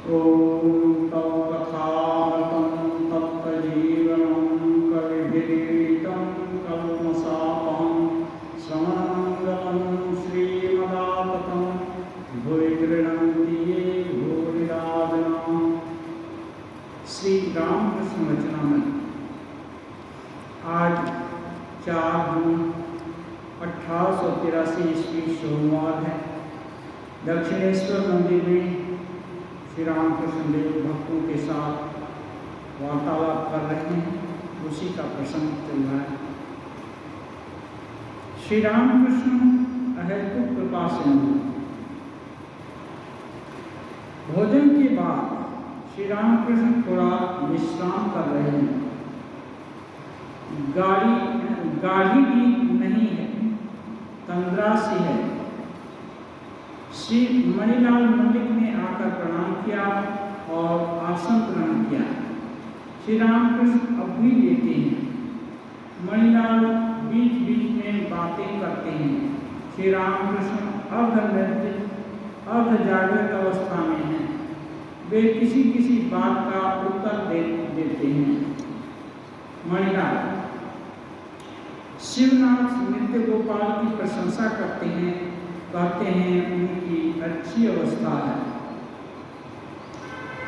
ॐ तव कथामृतं तप्तजीवनं कविभिरीडितं कल्मषापहं श्रवणमङ्गलं श्रीमदाततं भुवि गृह्णन्ति ये भूरिदा जनाः। श्री रामकृष्ण वचनामृत। आज 4 जून 1883 ईस्वी सोमवार है। दक्षिणेश्वर मंदिर में श्री रामकृष्ण देव भक्तों के साथ वार्तालाप कर रहे हैं, उसी का प्रसंग चल रहा है। श्री रामकृष्ण अहेतुक कृपा सिंधु। भोजन के बाद श्री रामकृष्ण थोड़ा विश्राम कर रहे हैं। गाड़ी भी नहीं है, तंद्रा सी है। श्री मणिलाल मल्लिक ने आकर प्रणाम किया और आसन ग्रहण किया। श्री रामकृष्ण अब भी लेते हैं। मणिलाल बीच बीच में बातें करते हैं। श्री रामकृष्ण अर्ध जागृत अवस्था में हैं। वे किसी किसी बात का उत्तर देते हैं। मणिलाल शिवनाथ नृत्य गोपाल की प्रशंसा करते हैं, कहते हैं उनकी अच्छी अवस्था है।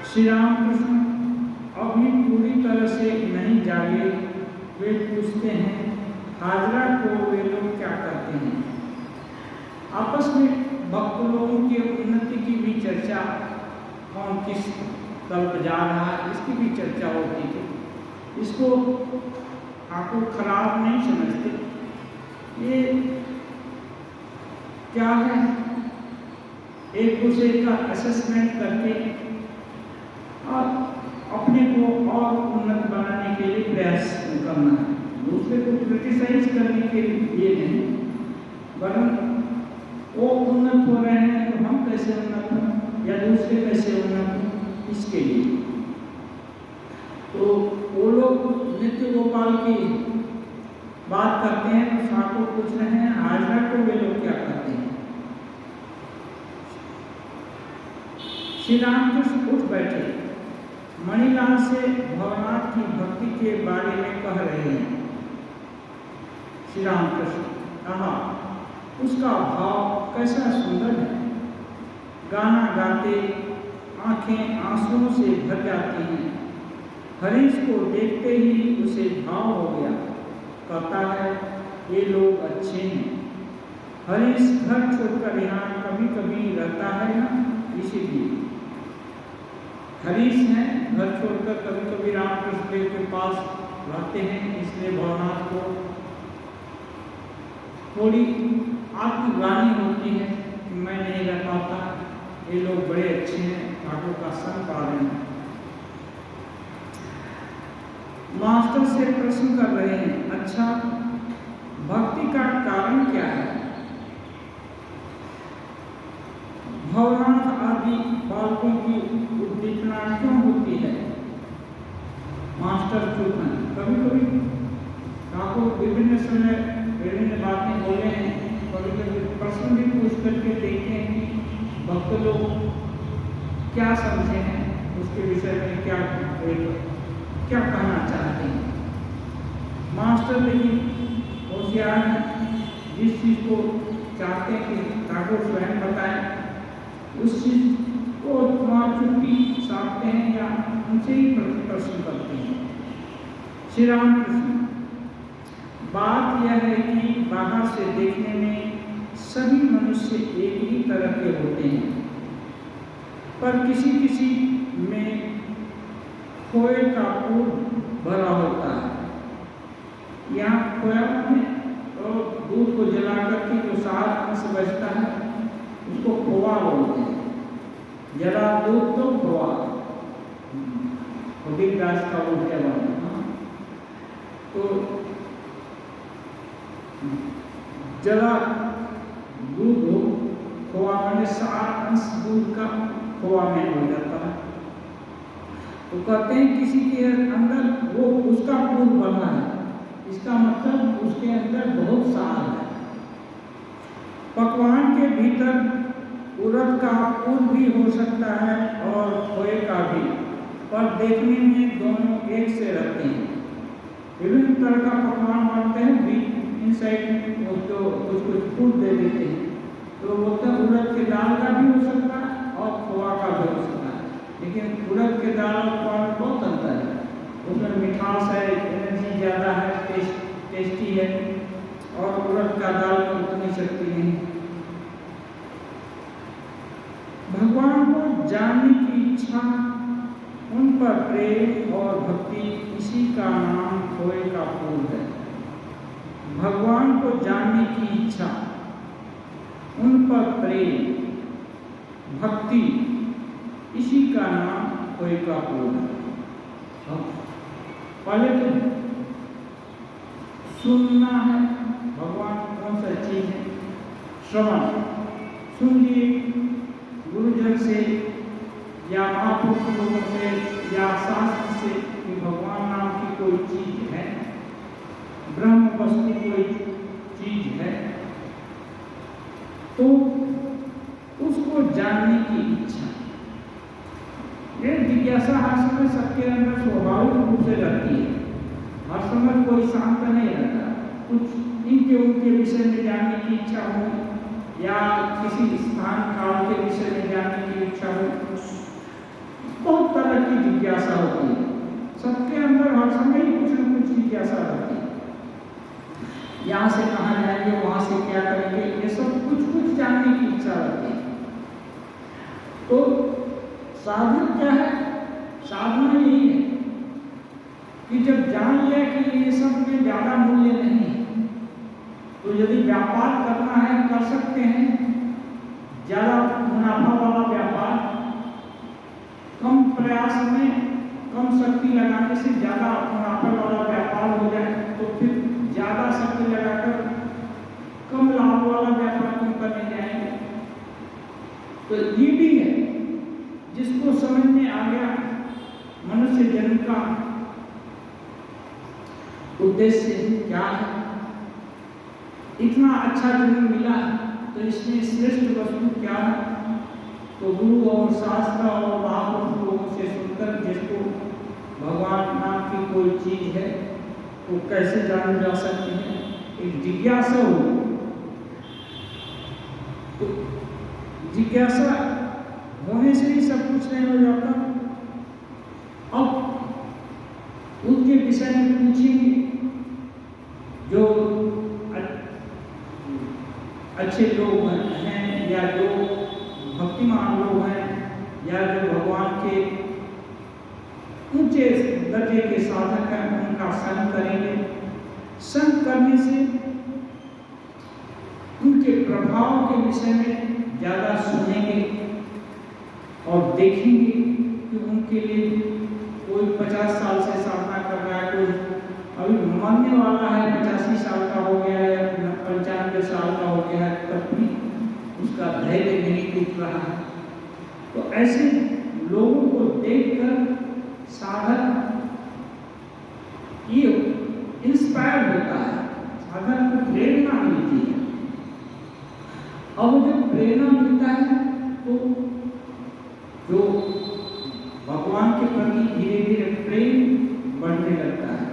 श्री रामकृष्ण अभी पूरी तरह से नहीं जागे। वे पूछते हैं हाजरा को वे लोग क्या करते हैं। आपस में भक्त लोगों की उन्नति की भी चर्चा, कौन किस तरफ जा रहा है इसकी भी चर्चा होती थी। इसको आपको खराब नहीं समझते, ये क्या है, एक दूसरे का असेसमेंट करके और अपने को और उन्नत बनाने के लिए प्रयास करना है। दूसरे को क्रिटिसाइज करने के लिए नहीं, वरन वो उन्नत हो रहे हैं तो हम कैसे उन्नत हों या दूसरे कैसे उन्नत हों, इसके लिए। तो वो लोग नृत्य गोपाल की बात करते हैं तो ठाकुर पूछ रहे हैं हाजरा को वे लोग क्या करते हैं। श्री रामकृष्ण उठ बैठे। मणिलाल से भवनाथ की भक्ति के बारे में कह रहे हैं। श्री रामकृष्ण कहा उसका भाव कैसा सुंदर है। गाना गाते आंखें आंसुओं से भर जाती हैं। हरीश को देखते ही उसे भाव हो गया। कहता है ये लोग अच्छे हैं। हरीश घर छोड़कर यहाँ कभी कभी रहता है ना, इसीलिए हरीश है घर छोड़कर कभी कभी रामकृष्ण देव के पास रहते हैं। इसलिए भवनाथ को थोड़ी आत्मग्लानि होती है कि मैं नहीं रह पाता, ये लोग बड़े अच्छे हैं, ठाकुर का संग पा रहे हैं। मास्टर से प्रश्न कर रहे हैं अच्छा भक्ति का कारण क्या है। भवनाथ आदि बालकों की उद्दीपना क्यों होती है। मास्टर चुप हैं। कभी कभी ठाकुर विभिन्न समय विभिन्न बातें बोले हैं। कभी कभी प्रश्न भी पूछ करके देखते हैं कि भक्त लोग क्या समझे हैं, उसके विषय में क्या कहना चाहते हैं। मास्टर लेकिन होशियार हैं, जिस चीज़ को चाहते हैं कि ठाकुर स्वयं बताएं उस चीज़ को वहाँ चुप्पी साधते हैं या उनसे ही प्रश्न करते हैं। श्री रामकृष्ण बात यह है कि बाहर से देखने में सभी मनुष्य एक ही तरह के होते हैं, पर किसी किसी में खोए का पूर भरा होता है। यहाँ खोया में तो दूध को जला करके जो साथ अंश बचता है उसको खोआ बोलते हैं। जला दूध तो खोआ, दास का उल्टा वाला। तो जला दूध हो, खोआ में सात अंश दूध का खोआ में हो जाता है। तो कहते हैं किसी के अंदर वो उसका पूर्व बना है, इसका मतलब उसके अंदर बहुत सार है। पकवान के भीतर उड़द का फूल भी हो सकता है और खोए पर देखने में दोनों एक से रहते हैं। विभिन्न तरह का पकवान बनते हैं, बीच इन साइड में वो तो कुछ फूड दे देते हैं। तो बोलते हैं उड़द के दाल का भी हो सकता है और खोआ का भी हो सकता है, लेकिन उड़द के दाल और खोआ में बहुत अंतर है। उसमें मिठास है, एनर्जी ज़्यादा है, टेस्टी है, और उड़द का दाल में उतनी शक्ति नहीं। भगवान को जानने की इच्छा, उन पर प्रेम और भक्ति, इसी का नाम खोए का फूल है। भगवान को जानने की इच्छा, उन पर प्रेम भक्ति, इसी का नाम खोए का फूल है। पहले तो सुनना है, भगवान कौन सा चीज है, श्रवण सुन लिए गुरुजन से या महापुरुष लोगों से या शास्त्र से कि भगवान नाम की कोई चीज है, ब्रह्म वस्तु कोई चीज है, तो उसको जानने की इच्छा, ये जिज्ञासा हर समय सबके अंदर स्वाभाविक रूप से रहती है। हर समय कोई शांत नहीं रहता, कुछ इनके उनके विषय में जानने की इच्छा हो या किसी स्थान काल के विषय में जानने की इच्छा हो, बहुत तरह की जिज्ञासा होती है सबके अंदर। हर समय ही कुछ न कुछ जिज्ञासा रहती है, यहाँ से कहाँ जाएंगे, वहां से क्या करेंगे, ये सब कुछ जानने की इच्छा रहती है। तो साधन क्या है, साधना यही है कि जब जान लिया कि ये सब में ज्यादा मूल्य नहीं है, तो यदि व्यापार करना है कर सकते हैं। ज्यादा मुनाफा वाला व्यापार कम प्रयास में कम शक्ति लगाने से ज्यादा मुनाफा वाला व्यापार हो जाए, तो फिर ज्यादा शक्ति लगाकर कम लाभ वाला व्यापार क्यों करने जाएंगे। तो ये भी है, जिसको समझ में आ गया मनुष्य जन्म का उद्देश्य क्या है, इतना अच्छा जन्म मिला तो इसमें श्रेष्ठ वस्तु क्या है, तो गुरु और शास्त्र और महापुरुष लोगों से सुनकर जिसको भगवान नाम की कोई चीज है वो कैसे जान जा सकते हैं, एक जिज्ञासा हो। तो जिज्ञासा होने से ही सब कुछ नहीं हो जाता। अब उनके विषय में पूछेंगे जो अच्छे लोग हैं या जो भक्तिमान लोग हैं या जो भगवान के ऊंचे दर्जे के साधक हैं, उनका संग करेंगे। संग करने से उनके प्रभाव के विषय में ज्यादा सुनेंगे और देखेंगे कि उनके लिए कोई 50 साल से साधना कर रहा है, कोई अभी मरने वाला है, 85 साल का हो गया है या 95 साल का हो गया है, तब भी उसका धैर्य नहीं टूट रहा है। तो ऐसे लोगों को देखकर साधक ये इंस्पायर होता है, साधक को प्रेरणा मिलती है। अब जब प्रेरणा मिलता है तो जो भगवान के प्रति धीरे धीरे प्रेम बढ़ने लगता है।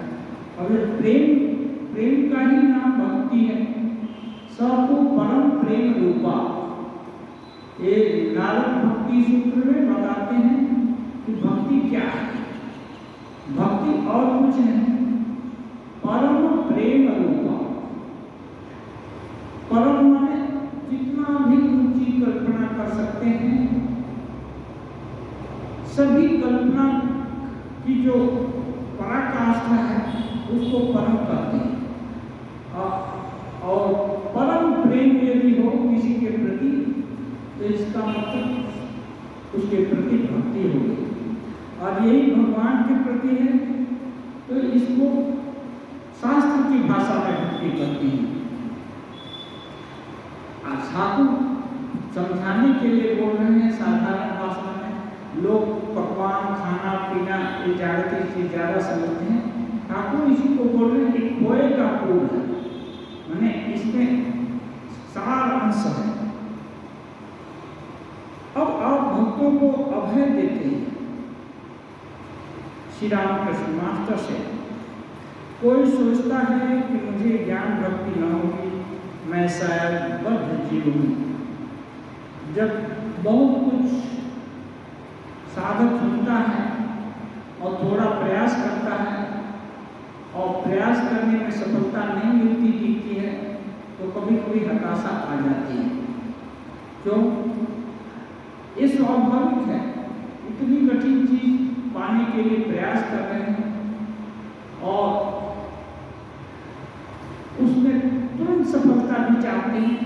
और प्रेम का ही नाम भक्ति है। सबको परम प्रेम रूपा, ये नारद भक्ति सूत्र में बताते हैं कि भक्ति क्या है। भक्ति और कुछ नहीं, परम प्रेम रूपा। परम माने जितना भी ऊंची कल्पना कर सकते हैं, सभी कल्पना की जो पराकाष्ठा है उसको परम कहते हैं। और परम प्रेम यदि हो किसी के प्रति तो इसका मतलब उसके प्रति भक्ति होगी, और यही भगवान के प्रति है तो इसको शास्त्र की भाषा में भक्ति करती है। ठाकुर समझाने के लिए बोल रहे हैं साधारण भाषा में। लोग पकवान खाना पीना ये ज्यादा समझते हैं, ठाकुर इसी को बोल रहे हैं कि खोए का फूल है, माने इसमें सार अंश है। अब आप भक्तों को अभय देते हैं श्री रामकृष्ण मास्टर से, कोई सोचता है कि मुझे ज्ञान भक्ति न होगी, मैं शायद बद्ध जीव हूँ। जब बहुत कुछ साधक सुनता है और थोड़ा प्रयास करता है और प्रयास करने में सफलता नहीं मिलती दिखती है, तो कभी कभी हताशा आ जाती है। क्यों? ये स्वाभाविक है। इतनी कठिन चीज पाने के लिए प्रयास कर रहे हैं और उसमें तुरंत सफलता भी चाहते हैं,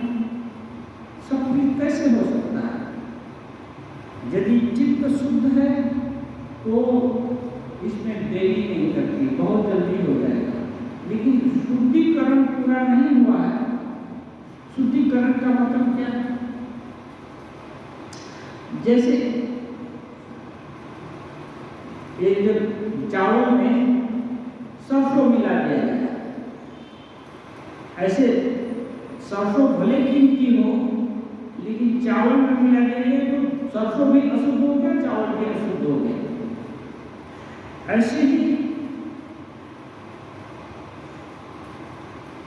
सब कुछ कैसे हो सकता है? यदि चित्त शुद्ध है तो इसमें देरी नहीं करती, बहुत जल्दी हो जाएगा। लेकिन शुद्धिकरण पूरा नहीं हुआ है। शुद्धिकरण का मतलब क्या है? जैसे ये जब चावल में सरसों मिला दिया जाए, ऐसे सरसों भले कीमती हो लेकिन चावल में मिला दिया तो सरसों भी अशुद्ध हो गया, चावल भी अशुद्ध हो गया। ऐसे ही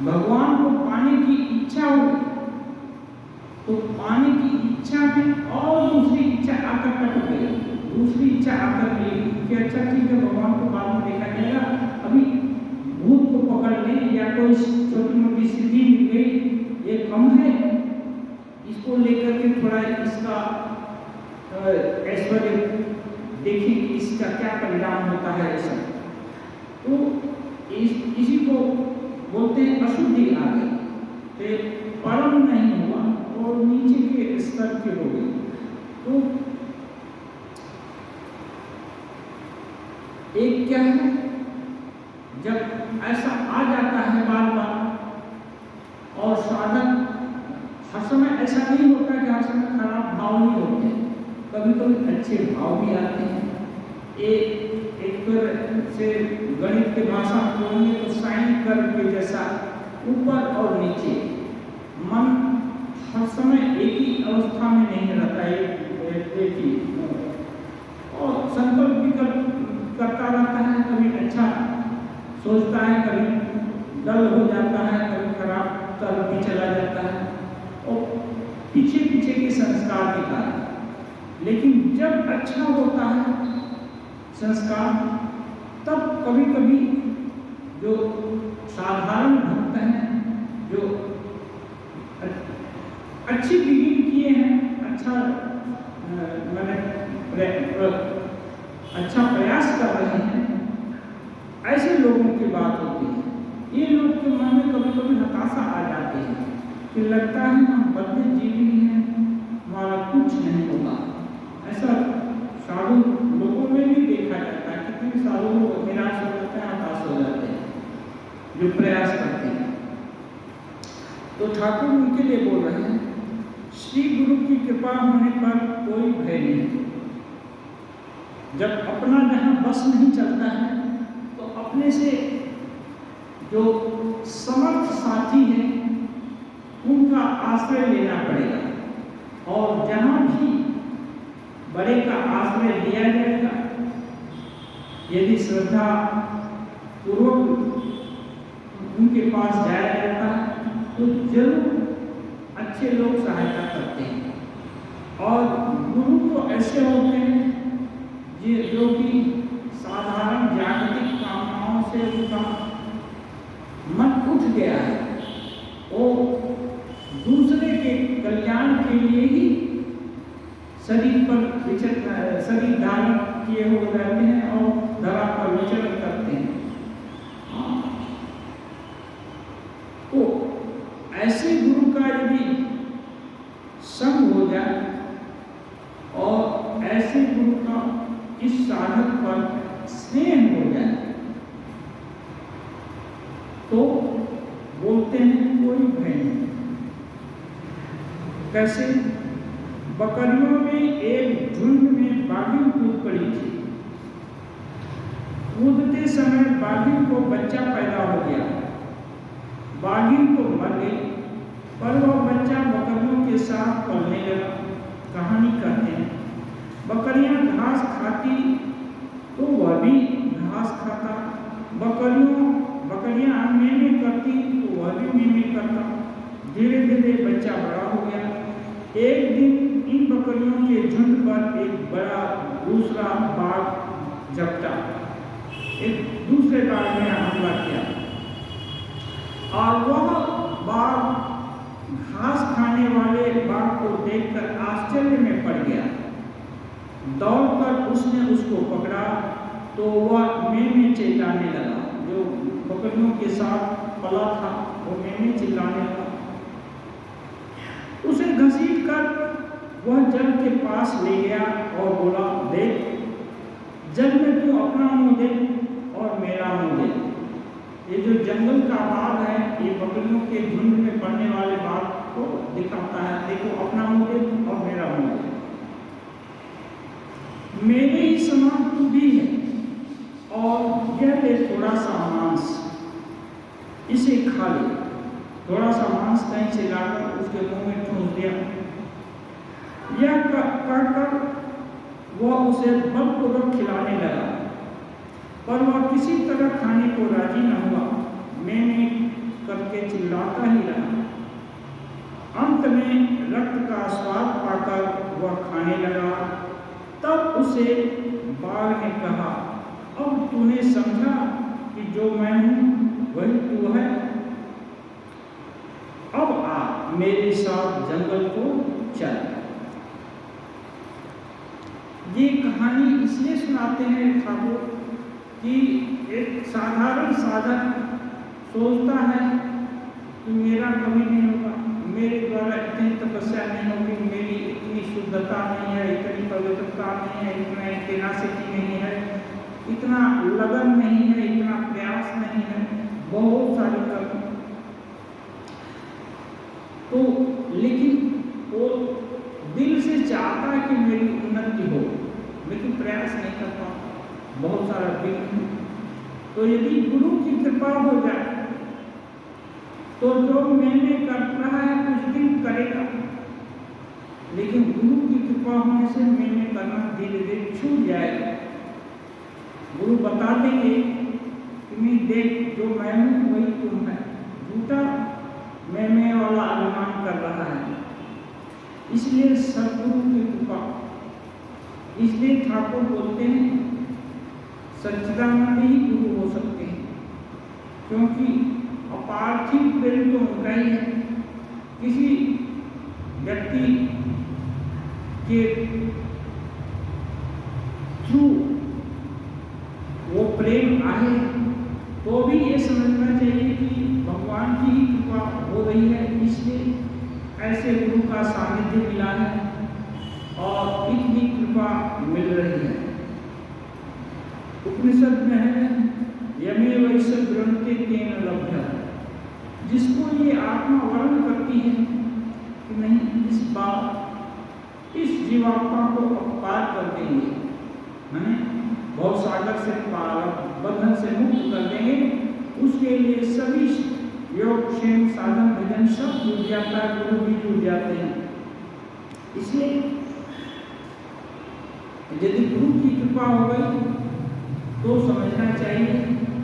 भगवान को पाने की इच्छा हो तो पाने की इच्छा में और दूसरी इच्छा आकर कट गई, दूसरी इच्छा आकर मिली कि अच्छा ठीक है, भगवान को बाद में देखा जाएगा, अभी भूत को पकड़ ले या कोई छोटी मोटी सिद्धि मिल गई, ये कम है, इसको लेकर के थोड़ा इसका ऐश्वर्य देखिए कि इसका क्या परिणाम होता है। ऐसा तो इसी को बोलते हैं अशुद्धि आ गई, तो परम नहीं हुआ और नीचे के स्तर के हो गए। तो एक क्या है, जब ऐसा आ जाता है बार बार और साधक हर समय ऐसा नहीं होता कि हर समय खराब भाव नहीं होते, कभी कभी अच्छे भाव भी आते हैं। एक तरह से गणित के भाषा में बोलेंगे तो साइन कर्व के जैसा ऊपर और नीचे, मन हर समय एक ही अवस्था में नहीं रहता है, एक ही और संकल्प विकल्प करता रहता है, कभी अच्छा सोचता है, कभी डल हो जाता है, कभी खराब तरफ भी चला जाता है और पीछे पीछे के संस्कार के कारण। लेकिन जब अच्छा होता है संस्कार, तब कभी कभी जो साधारण भक्त हैं, जो अच्छी बिगिन किए हैं, अच्छा अच्छा प्रयास कर रहे हैं, ऐसे लोगों की बात होती है। ये लोग के मन में कभी कभी हताशा आ जाती है कि लगता है हम बद्ध जीवी हैं, हमारा कुछ नहीं होगा। ऐसा साधु लोगों में भी देखा जाता है, कितने साधु लोग निराश हो जाते हैं, हताश हो जाते हैं जो प्रयास करते हैं। तो ठाकुर उनके लिए बोल रहे हैं, श्री गुरु की कृपा होने पर कोई भय नहीं। जब अपना जहाँ बस नहीं चलता है तो अपने से जो समर्थ साथी हैं उनका आश्रय लेना पड़ेगा और जहाँ भी बड़े का आश्रय लिया जाएगा, यदि श्रद्धा पूर्वक उनके पास जाया जाता है तो जरूर अच्छे लोग सहायता करते हैं। और गुरु तो ऐसे होते हैं जो कि साधारण जागतिक कामनाओं से उनका मन उठ गया है, वो दूसरे के कल्याण के लिए ही शरीर धारण किए हुए रहते हैं और धरा पर विचरण करते हैं। तो ऐसे गुरु का यदि संग हो जाए और ऐसे गुरु का इस साधक पर स्नेह हो जाए तो बोलते हैं कोई भय नहीं। कैसे? बकरियों में एक झुंड में बाघिन कूद पड़ी थी। कूदते समय बाघिन को बच्चा पैदा हो गया। बाघिन तो मर गई पर वह बच्चा बकरियों के साथ पलने लगा। कहानी कहते हैं, बकरियां घास खाती तो वह भी बकरियां मेमे करती तो वह भी मेमे करता। धीरे धीरे बच्चा बड़ा हो गया। एक दिन इन बकरियों के झुंड पर एक बड़ा दूसरा बाघ झपटा, एक दूसरे बाघ ने हमला किया और वह बाघ घास खाने वाले बाघ को देखकर आश्चर्य में पड़ गया। दौड़कर उसने उसको पकड़ा तो वह मेमे चिल्लाने लगा। जो बकरियों के साथ पला था वो मेमे चिल्लाने लगा। उसे घसीट कर वह जल के पास ले गया और बोला, देख, जल में तू अपना मुंह दे और मेरा मुंह दे। ये जो जंगल का बाघ है ये बकरियों के झुंड में पड़ने वाले बाघ को दिखाता है, देखो अपना मुंह दे और मेरा मुंह दे। मेरे ही समान तू भी है और यह ले थोड़ा सा मांस, इसे खा ले। थोड़ा सा मांस कहीं से लाकर उसके मुंह में ठूंस दिया। यह कहकर वह उसे बलपूर्वक खिलाने लगा, पर वह किसी तरह खाने को राजी न हुआ। मैंने करके चिल्लाता ही रहा। अंत में रक्त का स्वाद पाकर वह खाने लगा। तब उसे बाघ ने कहा, अब तूने समझा कि जो मैं हूं वही तू है। अब आ मेरे साथ जंगल को चल। ये कहानी इसलिए सुनाते हैं ठाकुर कि एक साधारण साधक सोचता है कि मेरा कभी नहीं होगा, मेरे द्वारा इतनी तपस्या नहीं होगी, मेरी इतनी शुद्धता नहीं है, इतनी पवित्रता नहीं है, इतना टेनासिटी नहीं है, इतना लगन नहीं है, इतना प्रयास नहीं है, बहुत सारी कर्म। तो लेकिन वो दिल से चाहता है कि मेरी उन्नति हो, लेकिन प्रयास नहीं करता, बहुत सारा विघ्न। तो यदि गुरु की कृपा हो जाए तो जो मैंने कर रहा है कुछ दिन करेगा, लेकिन गुरु की कृपा होने से मैंने करना धीरे धीरे छूट जाएगा। गुरु बता देंगे कि मैं देख जो मैं हूँ वही तुम है, झूठा मैं वाला अनुमान कर रहा है। इसलिए सदगुरु की कृपा, इसलिए ठाकुर बोलते हैं सच्चिदानंद ही गुरु हो सकते हैं, क्योंकि अपार्थिव प्रेम तो उनका ही है। किसी व्यक्ति के थ्रू वो प्रेम आए तो भी ये समझना चाहिए कि भगवान की ही कृपा हो रही है, इसलिए ऐसे गुरु का सानिध्य मिला है और इतनी कृपा मिल रही है। उपनिषद में है यमे वैश्य ग्रंथे तेन लभ्य, जिसको ये आत्मा वर्ण करती है कि नहीं इस बार इस जीवात्मा को पार कर देंगे, है भव सागर से पार बंधन से मुक्त कर देंगे, उसके लिए सभी योग क्षेम साधन भजन सब जुट जाता है, गुरु भी जुट जाते हैं। इसलिए यदि गुरु की कृपा हो गई तो समझना चाहिए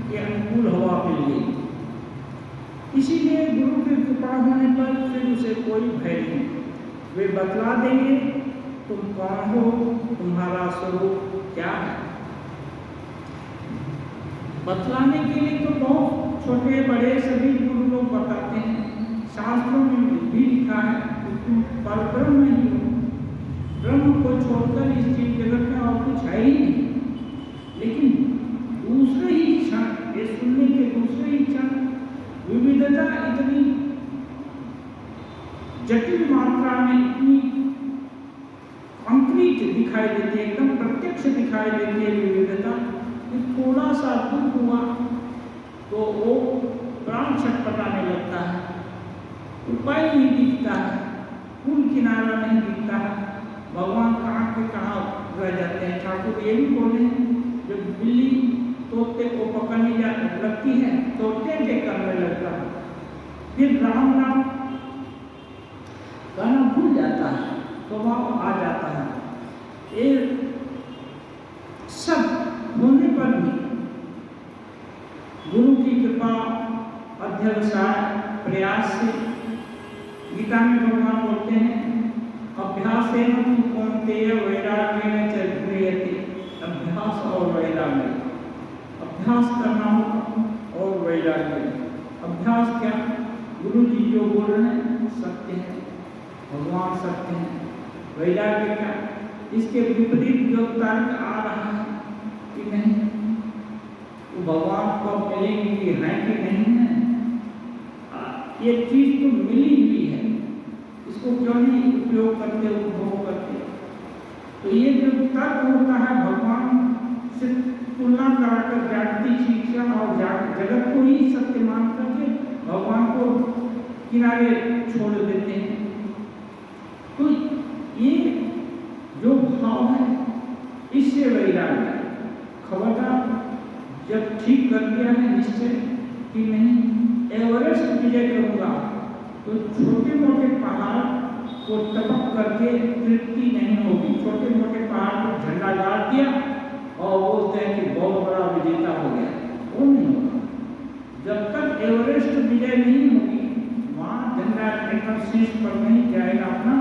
कि अनुकूल हवा मिल गई। इसीलिए गुरु की कृपा होने पर फिर उसे कोई भय नहीं, वे बतला देंगे तुम कौन हो, तुम्हारा स्वरूप क्या है। बतलाने के लिए तो बहुत छोटे बड़े सभी गुरु लोग बताते हैं। शास्त्रों में भी लिखा है कि तुम परब्रह्म ही हो, ब्रह्म को छोड़कर इस जीव जगत में और कुछ है ही नहीं। लेकिन दूसरे ही क्षण, ये सुनने के दूसरे ही क्षण विविधता इतनी जटिल मात्रा में इतनी कंक्रीट दिखाई देती है, एकदम प्रत्यक्ष दिखाई देती है विविधता, कि थोड़ा सा दुख हुआ तो वो प्राण छटपटाने लगता है, उपाय नहीं दिखता है, कुल किनारा नहीं दिखता है, भगवान कहाँ के कहाँ रह जाते हैं। ठाकुर ये भी बोले हैं जब बिल्ली तोते को पकड़ने लगती है तो टेढ़े करने लगता है, फिर राम राम कहना भूल जाता है, स्वभाव आ जाता है। ये सब होने पर भी अध्यवसाय प्रयास से। गीता में भगवान बोलते हैं अभ्यासेन तु कौन्तेय वैराग्येन च क्रियते। अभ्यास और वैराग्य, अभ्यास करना होगा और वैराग्य। अभ्यास क्या? गुरु जी जो बोल रहे हैं सत्य है, भगवान सत्य है। वैराग्य क्या? इसके विपरीत जो तर्क आ रहा है कि नहीं वो भगवान को मिलेंगे कि है कि नहीं है, ये चीज तो मिली हुई है, इसको क्यों नहीं उपयोग करते, उपभोग करते? तो ये जो तर्क होता है भगवान से तुलना कराकर जागती शिक्षा और जगत को ही सत्य मान करके भगवान को किनारे छोड़ देते हैं। तो ये जो भाव है इससे वैराग्य। खबरदार जब ठीक कर दिया है निश्चय कि नहीं एवरेस्ट विजय करूंगा, तो छोटे मोटे पहाड़ को टपक करके तृप्ति नहीं होगी। छोटे मोटे पहाड़ पर झंडा गाड़ दिया और बोलते हैं कि बहुत बड़ा विजेता हो गया, वो नहीं होगा। जब तक एवरेस्ट विजय नहीं होगी, वहाँ झंडा एकदम शीर्ष पर नहीं जाएगा अपना,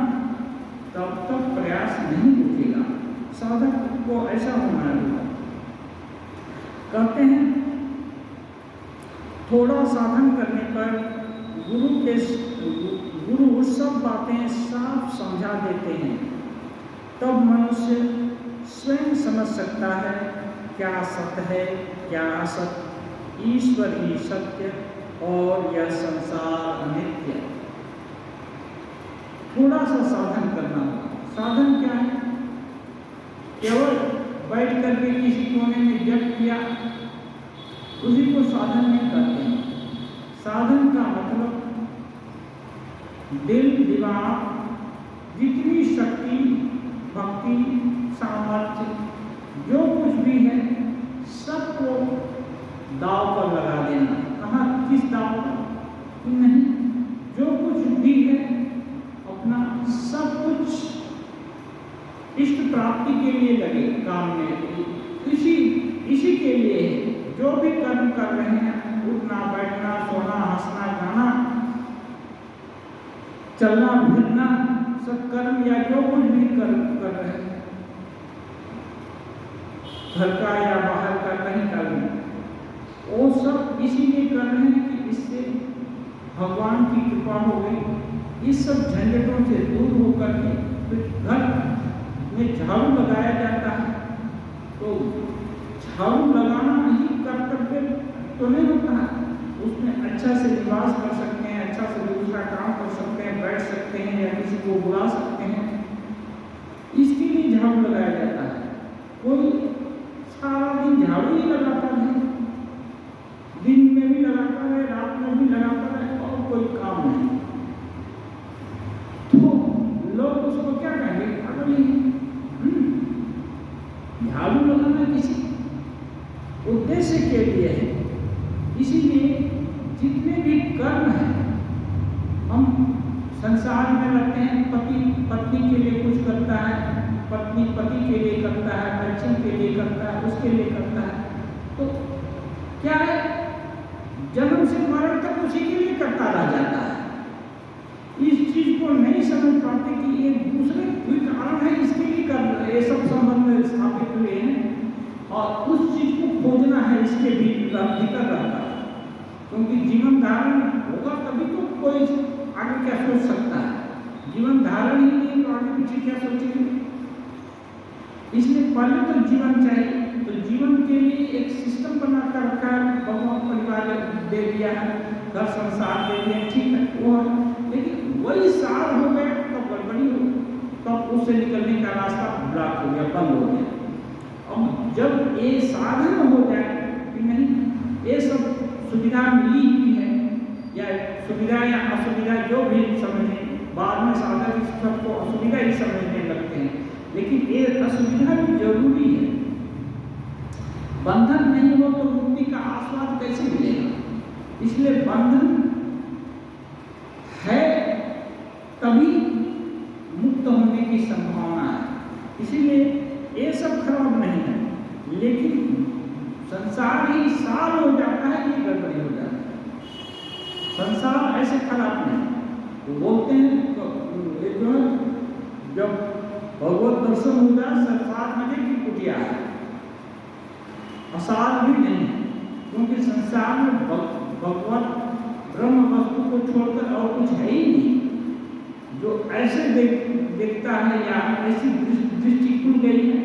तब तक प्रयास नहीं रुकेगा। साधक को ऐसा होना होगा। कहते हैं थोड़ा साधन करने पर गुरु सब बातें साफ समझा देते हैं, तब मनुष्य स्वयं समझ सकता है क्या सत्य है क्या असत्य, ईश्वर ही सत्य और यह संसार अनित्य। थोड़ा सा साधन करना होगा। साधन क्या है? केवल बैठ करके किसी कोने में जप किया उसी को साधन नहीं करते हैं। साधन का मतलब दिल दिमाग जितनी शक्ति भक्ति सामर्थ्य जो कुछ भी है सबको दाव पर लगा देना। कहाँ? किस दाव पर? नहीं, जो कुछ भी है अपना सब कुछ इष्ट प्राप्ति के लिए लगे काम में। इसी के लिए जो भी कर्म कर रहे हैं, उठना बैठना सोना हंसना गाना चलना फिरना, सब कर्म या जो कुछ भी कर्म कर रहे हैं, घर का या बाहर का कहीं का भी, वो सब इसीलिए कर रहे हैं कि इससे भगवान की कृपा हो गई। इस सब झंझटों से दूर होकर के घर में झाड़ू लगाया जाता है, तो झाड़ू लगाना ही कर्तव्य तो नहीं होता है। उसमें अच्छा से निवास कर सकते हैं, अच्छा से दूसरा काम कर सकते हैं, बैठ सकते हैं या किसी को बुला सकते हैं, इसके लिए झाड़ू लगाया जाता है। कोई सारा दिन झाड़ू ही लगाता है, दिन में भी लगाता है रात में भी लगाता है और कोई काम नहीं, तो लोग उसको क्या कहेंगे? पागल ही। झाड़ू लगाना किसी उद्देश्य के लिए है। इसीलिए जितने भी कर्म हैं हम संसार में रहते हैं, पति पत्नी के लिए कुछ करता है, पत्नी पति के लिए करता है, बच्चों के लिए करता है, उसके लिए करता है, तो क्या है जन्म से मरण तक उसी के लिए करता रह जाता है। इस चीज को नहीं समझ पाते कि ये दूसरे कोई कारण है इसके लिए कर रहे, ये सब संबंध स्थापित हुए हैं और उस चीज को खोजना है इसके भीतर रहता है। क्योंकि जीवन धारण होगा तभी तो कोई आगे क्या सोच सकता है। जीवन धारण ही नहीं तो आगे पीछे क्या सोचेंगे? इसलिए पहले तो जीवन चाहिए, तो जीवन के लिए एक सिस्टम बना कर रखा है भगवान, परिवार दे दिया है, घर संसार दे दिया, ठीक है वो है, लेकिन वही सार हो गया तो गड़बड़ी हो, तब उससे निकलने का रास्ता ब्लॉक हो गया, बंद हो गया। अब जब ये साधन हो जाए कि नहीं ये सब सुविधा मिली हुई है, या सुविधा या असुविधा जो भी समझें, बाद में साधक सबको असुविधा ही समझने लगते हैं, लेकिन ये असुविधा भी जरूरी है। बंधन नहीं हो तो मुक्ति का आस्वाद कैसे मिलेगा? इसलिए बंधन है तभी मुक्त होने की संभावना है। इसीलिए ये सब खराब नहीं है, लेकिन संसार ही सार हो जाता है, ये गड़बड़ी हो जाता है। संसार ऐसे खराब नहीं। वो बोलते हैं ये जो है, जब भगवत दर्शन हो जाए संसार मजे की कुटिया है, असार भी नहीं, क्योंकि संसार में भगवत ब्रह्म वस्तु को छोड़कर और कुछ है ही नहीं। जो ऐसे देखता है या ऐसी दृष्टि खुल गई है,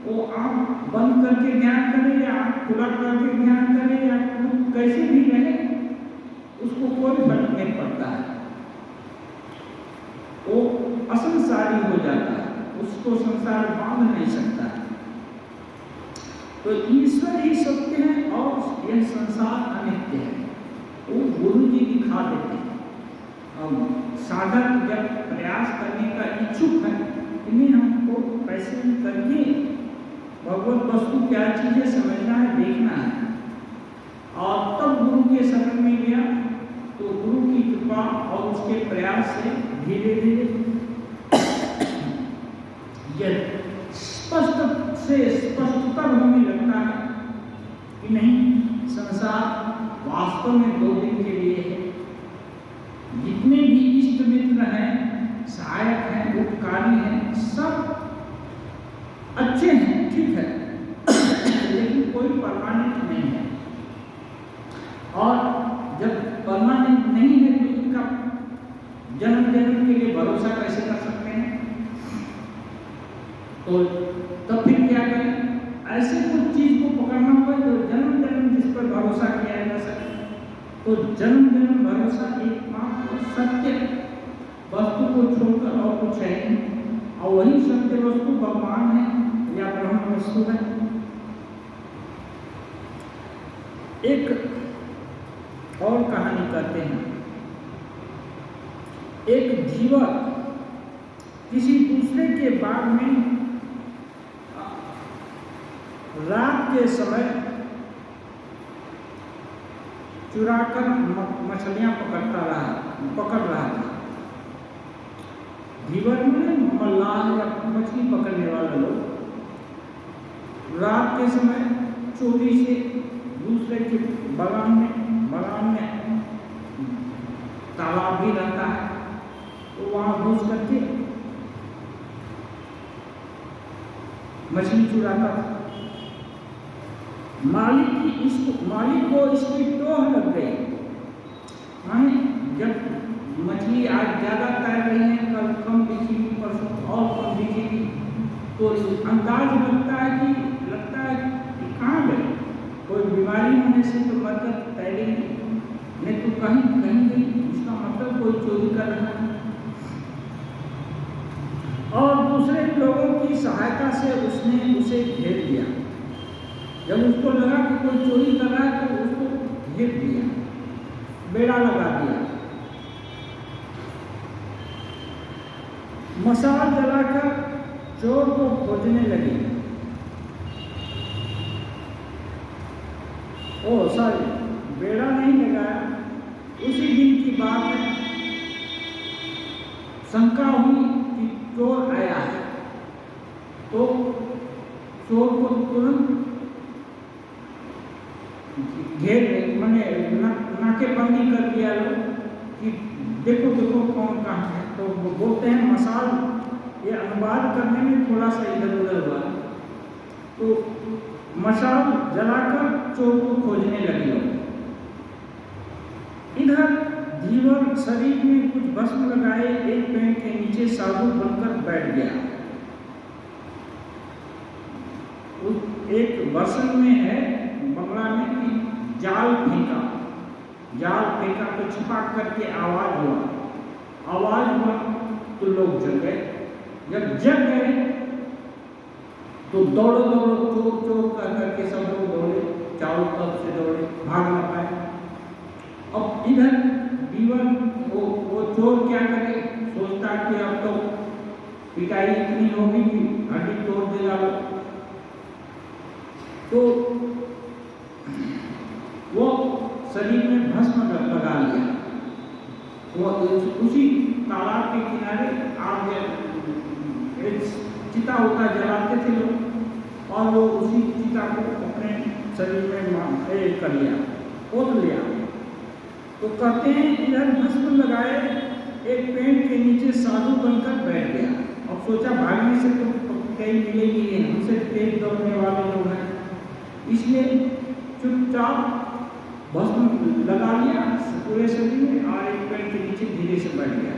वो आँख बंद करके ध्यान करे या आँख खुला करके ध्यान करे या कैसे भी रहे, उसको कोई फर्क नहीं पड़ता है। वो असंसारी हो जाता है, उसको संसार बांध नहीं सकता है। तो ईश्वर ही सत्य है और यह संसार अनित्य है, वो गुरु जी दिखा देते हैं। साधक जब प्रयास करने का इच्छुक है, इन्हें हमको पैसे करके भगवत वस्तु क्या चीजें समझना है, देखना है, और तब गुरु के शरण में गया तो गुरु की कृपा और उसके प्रयास से धीरे धीरे यह स्पष्ट से स्पष्टतर होने लगता है कि नहीं, संसार वास्तव में 2 दिन के लिए है। जितने भी इष्ट मित्र हैं, सहायक हैं, उपकारी हैं, सब अच्छे हैं, ठीक है, लेकिन कोई परमानेंट नहीं है। और जब परमानेंट नहीं है तो इनका जन्म जन्म के लिए भरोसा कैसे कर सकते हैं? तो तब फिर क्या करें? ऐसे कुछ चीज को पकड़ना होगा जो जन्म जन्म जिस पर भरोसा किया जा सके। तो जन्म जन्म भरोसा एकमात्र सत्य वस्तु को छोड़कर और कुछ है नहीं, और वही सत्य वस्तु भगवान है या ब्रह्म वस्तु है। एक और कहानी कहते हैं। एक जीवक किसी दूसरे के बाग में रात के समय चुराकर मछलियां पकड़ रहा था। जीवन में मल्लाह या मछली पकड़ने वाले लोग रात के समय चोरी से दूसरे के बगान में तालाब भी रहता है, तो वहां घुस करके मछली चुराता था। मालिक को इसकी टोह लग गई। माने जब मछली आज ज्यादा तैर रही है, कल कम दिखेगी, परसों और कम दिखेगी, तो अंदाज लगता है कि कहाँ गए, कोई बीमारी होने से तो मरकर तैरेगी, नहीं तो कहीं गई, इसका मतलब कोई चोरी कर रहा है। और दूसरे लोगों की सहायता से उसने उसे घेर लिया। जब उसको लगा कि कोई चोरी कर रहा है तो उसको घेर दिया, बेड़ा लगा दिया, मसाल जलाकर चोर को खोजने लगी। ओ सॉरी, बेड़ा नहीं लगाया। उसी दिन की बात है, शंका हुई कि चोर आया है, तो चोर को तुरंत घेर मैंने नाकेबंदी कर दिया लोग कि देखो कौन कहाँ है। तो वो बोलते हैं मसाल, ये अनुवाद करने में थोड़ा सा इधर उधर हुआ, तो मसाल जलाकर चोर को खोजने लगे लोग। इधर जीवन शरीर में कुछ भस्म लगाए एक पेड़ के नीचे साधु बनकर बैठ गया। एक वर्षन में है बंगला में कि जाल फेंका तो छिपा करके आवाज हुआ तो लोग जग गए। जब जग गए तो दौड़ो चोर करके सब लोग दौड़े, चारों तरफ से दौड़े, भाग न पाए। अब इधर जीवन वो चोर क्या करे, सोचता कि अब तो पिटाई इतनी होगी कि हड्डी तोड़ देगा लोग, तो वो शरीर में भस्म लगा लिया। वो उसी तालाब के किनारे आग चिता होता जलाते थे लोग, और वो उसी चिता को अपने शरीर में कर लिया, पोत लिया। तो कहते हैं इधर भस्म लगाए एक पेड़ के नीचे साधु बनकर बैठ गया। अब सोचा भागने से तो कहीं मिलेगी नहीं, हमसे तेज दौड़ने वाले लोग हैं, इसलिए चुपचाप भस्म लगा लिया पूरे शरीर में और एक पेड़ के नीचे धीरे से बैठ गया।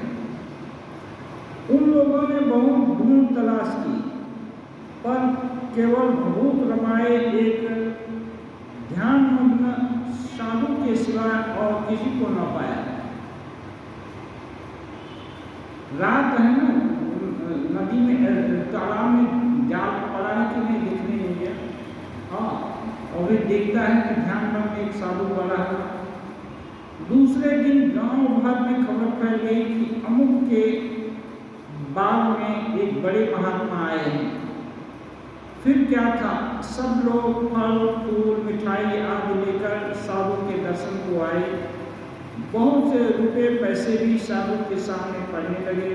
उन लोगों ने बहुत ढूंढ तलाश की पर केवल भूत रमाए एक ध्यानमग्न साधु के सिवाय और किसी को न पाया। रात है ना, नदी में तालाब में जाल पड़ा है कि नहीं देखने नहीं गया। हाँ, और वे देखता है कि ध्यानमग्न एक साधु पड़ा है। दूसरे दिन गांव भर में खबर फैल गई कि अमुक के बाग में एक बड़े महात्मा आए हैं। फिर क्या था, सब लोग फल फूल मिठाई आदि लेकर साधु के दर्शन को आए। बहुत से रुपए पैसे भी साधु के सामने पड़ने लगे।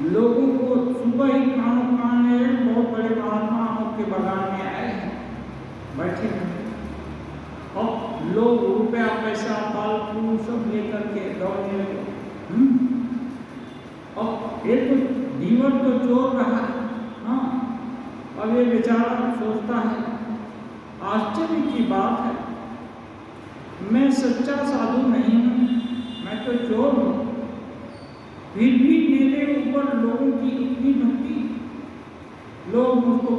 लोगों को सुबह ही खाने बहुत बड़े महात्मा के बागान में आए हैं, बैठे हैं। अब लोग रुपया पैसा फल फूल सब लेकर के दौड़ने लगे। अब ये तो दीवर तो चोर रहा है। हाँ, अब ये बेचारा सोचता है आश्चर्य की बात है, मैं सच्चा साधु नहीं हूँ, मैं तो चोर हूँ, फिर भी मेरे ऊपर लोगों की इतनी भक्ति। लोग मुझको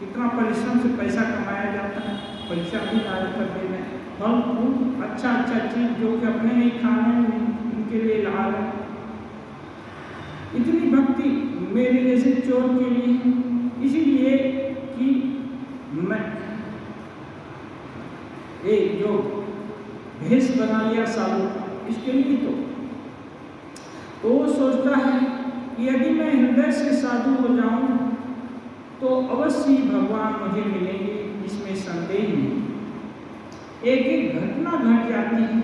कितना परिश्रम से पैसा कमाया जाता है, पैसा भी कार्य करते हैं, फल फूल अच्छा अच्छा चीज जो कि अपने नहीं खाने उनके लिए ला रहे, इतनी भक्ति मेरे जैसे चोर के लिए। इसीलिए कि मैं एक जो भेष बना लिया साधु, इसके लिए तो वो सोचता है कि यदि मैं हृदय से साधु हो जाऊं तो अवश्य ही भगवान मुझे मिलेंगे, इसमें संदेह नहीं। एक एक घटना घट जाती है।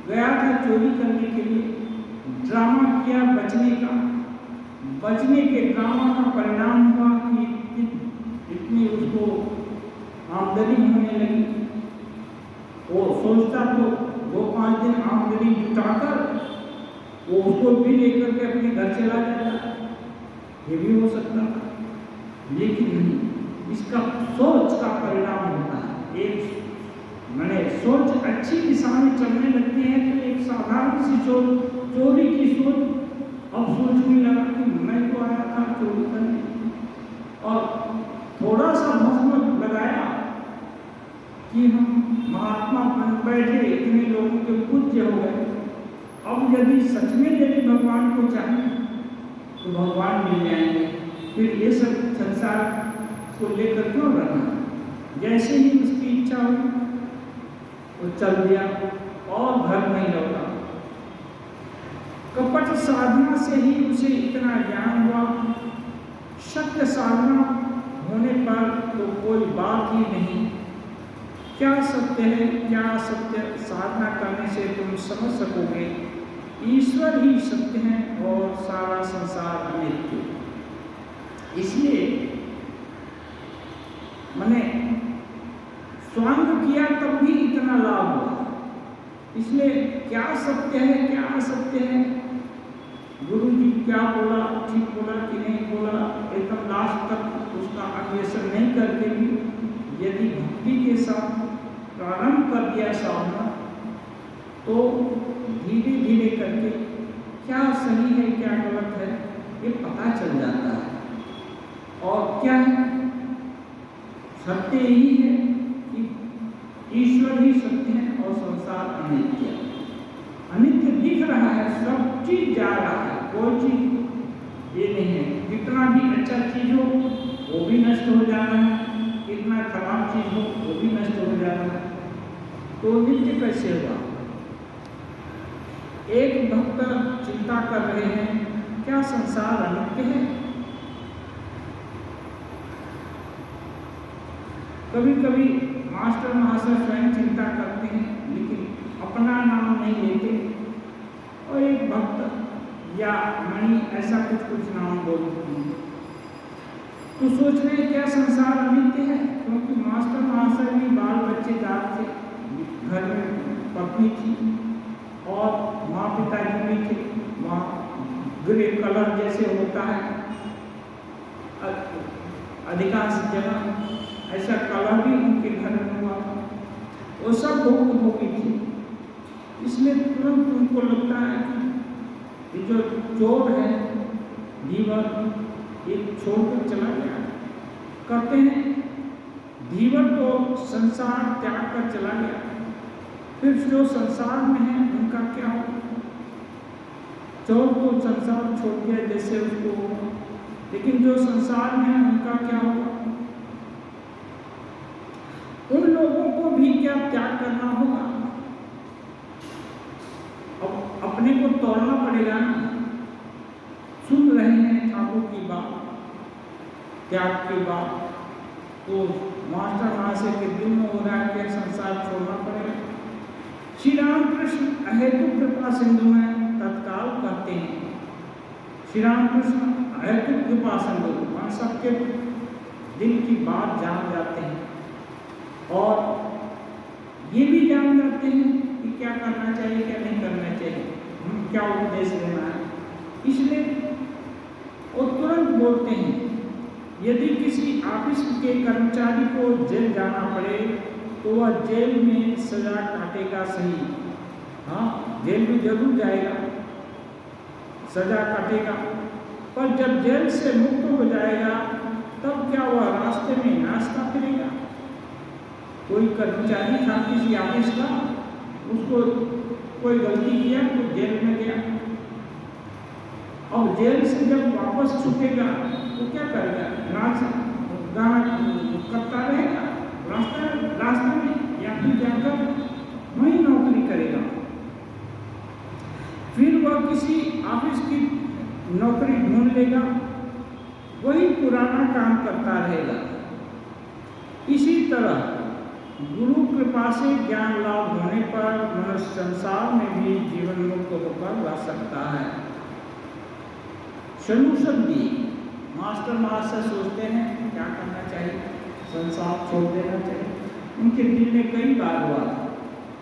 गया था चोरी करने के लिए, ड्रामा किया बचने का, बचने के ड्रामा का परिणाम हुआ कि इतनी उसको आमदनी होने लगी। वो सोचता तो 2-5 दिन आमदनी जुटाकर वो उसको भी लेकर के अपने घर चला जाता, ये भी हो सकता था, लेकिन नहीं, इसका सोच का परिणाम होता है। एक मैंने सोच अच्छी दिशा में चलने लगती है तो एक साधारण सी चोरी की सोच अब सोचने लगा कि मैं तो आया था चोरी करने, और थोड़ा सा भस्म लगाया कि हम महात्मा बन बैठे, इतने लोगों के पूज्य हो गए। अब यदि सच में यदि भगवान को चाहें तो भगवान मिल जाएंगे, फिर ये सब संसार को लेकर क्यों रहना। जैसे ही उसकी इच्छा हुई वो चल दिया और घर नहीं लौटा। कपट साधना से ही उसे इतना ज्ञान हुआ, सत्य साधना होने पर तो कोई बात ही नहीं। क्या सत्य है, क्या असत्य, साधना करने से तुम समझ सकोगे। ईश्वर ही सत्य है और सारा संसार अनित्य। इसलिए मैंने स्वांग किया तब भी इतना लाभ हुआ। इसलिए क्या सत्य है क्या असत्य है, गुरु जी क्या बोला, ठीक बोला कि नहीं बोला, एकदम लास्ट तक उसका अन्वेषण नहीं करके भी यदि भक्ति के साथ प्रारंभ कर दिया साधना तो धीरे धीरे करके क्या सही है क्या गलत है ये पता चल जाता है। और क्या है, सत्य यही है कि ईश्वर ही सत्य है और संसार अनित्य। अनित्य दिख रहा है, सब चीज जा रहा है, कोई चीज ये नहीं है। कितना भी अच्छा चीज हो वो भी नष्ट हो जा रहा है, कितना खराब चीज हो वो भी नष्ट हो जा रहा है, तो नित्य कैसे होगा। एक भक्त चिंता कर रहे हैं क्या संसार अनित्य है। कभी कभी मास्टर महाशय स्वयं चिंता करते हैं लेकिन अपना नाम नहीं लेते, और एक भक्त या मणि ऐसा कुछ नाम बोलते हैं। तो सोच रहे हैं क्या संसार अनित्य है, क्योंकि मास्टर महाशय भी बाल बच्चेदार थे, घर में पत्नी थी और माँ पिताजी भी थे। वहाँ ग्रे कलर जैसे होता है अधिकांश जगह, ऐसा कलर भी उनके घर में हुआ, वो सब बहुत भोगी थी। इसलिए तुरंत उनको लगता है कि जो चोर है धीवर ये छोड़कर चला गया। कहते हैं धीवर तो संसार त्याग कर चला गया, फिर जो संसार में है उनका क्या होगा? चोर तो संसार छोड़ दिया जैसे उसको, लेकिन जो संसार में है उनका क्या होगा? उन लोगों को भी क्या त्याग करना होगा? अब अपने को तोड़ना पड़ेगा ना। सुन रहे हैं ठाकुर की बात, त्याग की बात, तो मास्टर महाशय के दिल में हो रहा है कि संसार छोड़ना पड़ेगा। श्री रामकृष्ण अहेतु कृपा सिंधु में तत्काल कहते हैं, श्री रामकृष्ण अहेतु कृपा सिंधु, हम सबके दिल की बात जान जाते हैं और ये भी जान जाते हैं कि क्या करना चाहिए क्या नहीं करना चाहिए, क्या उपदेश देना है। इसलिए वो तुरंत बोलते हैं यदि किसी ऑफिस के कर्मचारी को जेल जाना पड़े तो वह जेल में सजा काटेगा सही। हाँ, जेल में जरूर जाएगा, सजा काटेगा, पर जब जेल से मुक्त हो जाएगा तब क्या वह रास्ते में नाश्ता करेगा? कोई कर्मचारी था किसी ऑफिस का, उसको कोई गलती किया तो जेल में गया, और जेल से जब वापस छूटेगा तो क्या करेगा? गाना करता रहेगा रास्ते में, या फिर जाकर वही नौकरी करेगा। फिर वह किसी ऑफिस की नौकरी ढूंढ लेगा, वही पुराना काम करता रहेगा। इसी तरह गुरु कृपा से ज्ञान लाभ होने पर मनुष्य संसार में भी जीवन मुक्त होकर रह सकता है। सॉल्यूशन दी, मास्टर महाशय सोचते हैं क्या करना चाहिए, संसार छोड़ देना चाहिए। उनके दिल में कई बार हुआ था,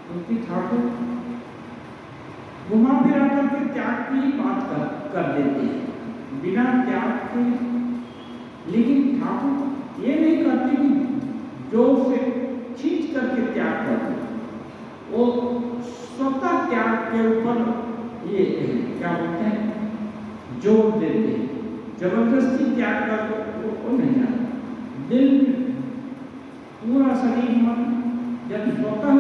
क्योंकि ठाकुर घुमा फिरा करके त्याग की बात कर देते हैं बिना त्याग के, लेकिन ठाकुर ये नहीं करते कि जोर से खींच करके त्याग कर दो, वो स्वतः त्याग के ऊपर ये क्या बोलते हैं जोर देते हैं। जबरदस्ती त्याग कर दो वो नहीं जाता। दिल पूरा शरीर मन जब स्वतः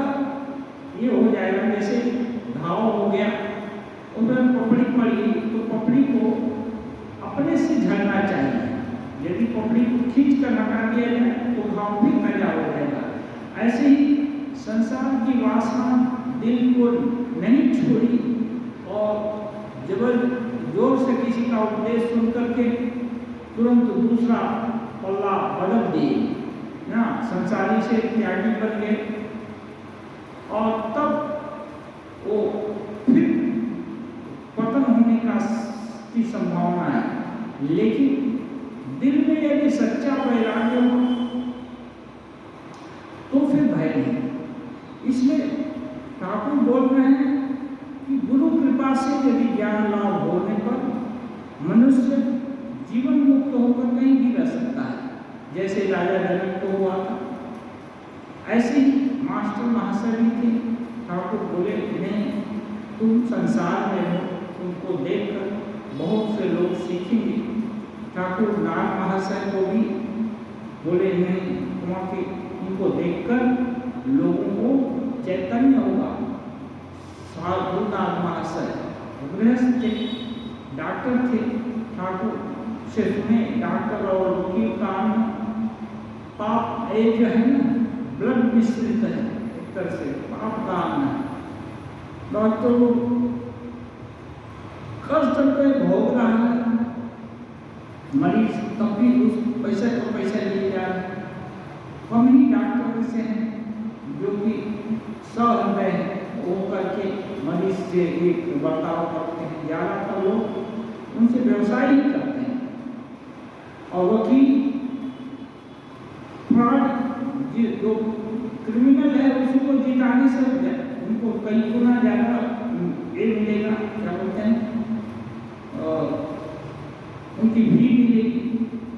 ये हो जाएगा, जैसे घाव हो गया उधर पपड़ी पड़ी तो पपड़ी को अपने से झड़ना चाहिए। यदि पपड़ी को खींच कर हटा दिया जाए तो घाव भी मैला हो जाएगा। ऐसे ही संसार की वासना दिल को नहीं छोड़ी और जोर से किसी का उपदेश सुन करके तुरंत दूसरा पल्ला बदल दिए ना, संसारी से त्यागी बन गए, और तब वो फिर पतन होने की संभावना है। लेकिन दिल में यदि सच्चा वैराग्य हो तो फिर भय नहीं। इसलिए ठाकुर बोल रहे हैं कि गुरु कृपा से यदि ज्ञान लाभ होने पर मनुष्य जीवन मुक्त होकर कहीं भी रह सकता है, जैसे राजा जनक को हुआ था। ऐसे ही मास्टर महाशय भी थे। ठाकुर बोले नहीं, तुम संसार में हो, तुमको देखकर बहुत से लोग सीखेंगे। ठाकुर नाग महाशय को भी बोले नहीं, तुम्हारे उनको देखकर लोगों को चैतन्य होगा। साधु नाग महाशय गृहस्थ थे, डॉक्टर थे, ठाकुर से सुने डॉक्टर और वकील काम पाप एक है ना, ब्लड मिश्रित है, एक तरह से पाप काम है। डॉक्टर कष्ट पे भोग रहा है, मरीज तब भी उस पैसे को पैसा लिए जा रहे। हम ही डॉक्टर से हैं जो कि सहृदय वो करके मरीज से एक बर्ताव करते हैं। ज़्यादातर लोग उनसे व्यवसाय ही करते हैं, और वकील जो क्रिमिनल है उसी को जिताने से उनको कई गुना ज़्यादा ये मिलेगा, क्या बोलते हैं, उनकी भीड़ मिलेगी।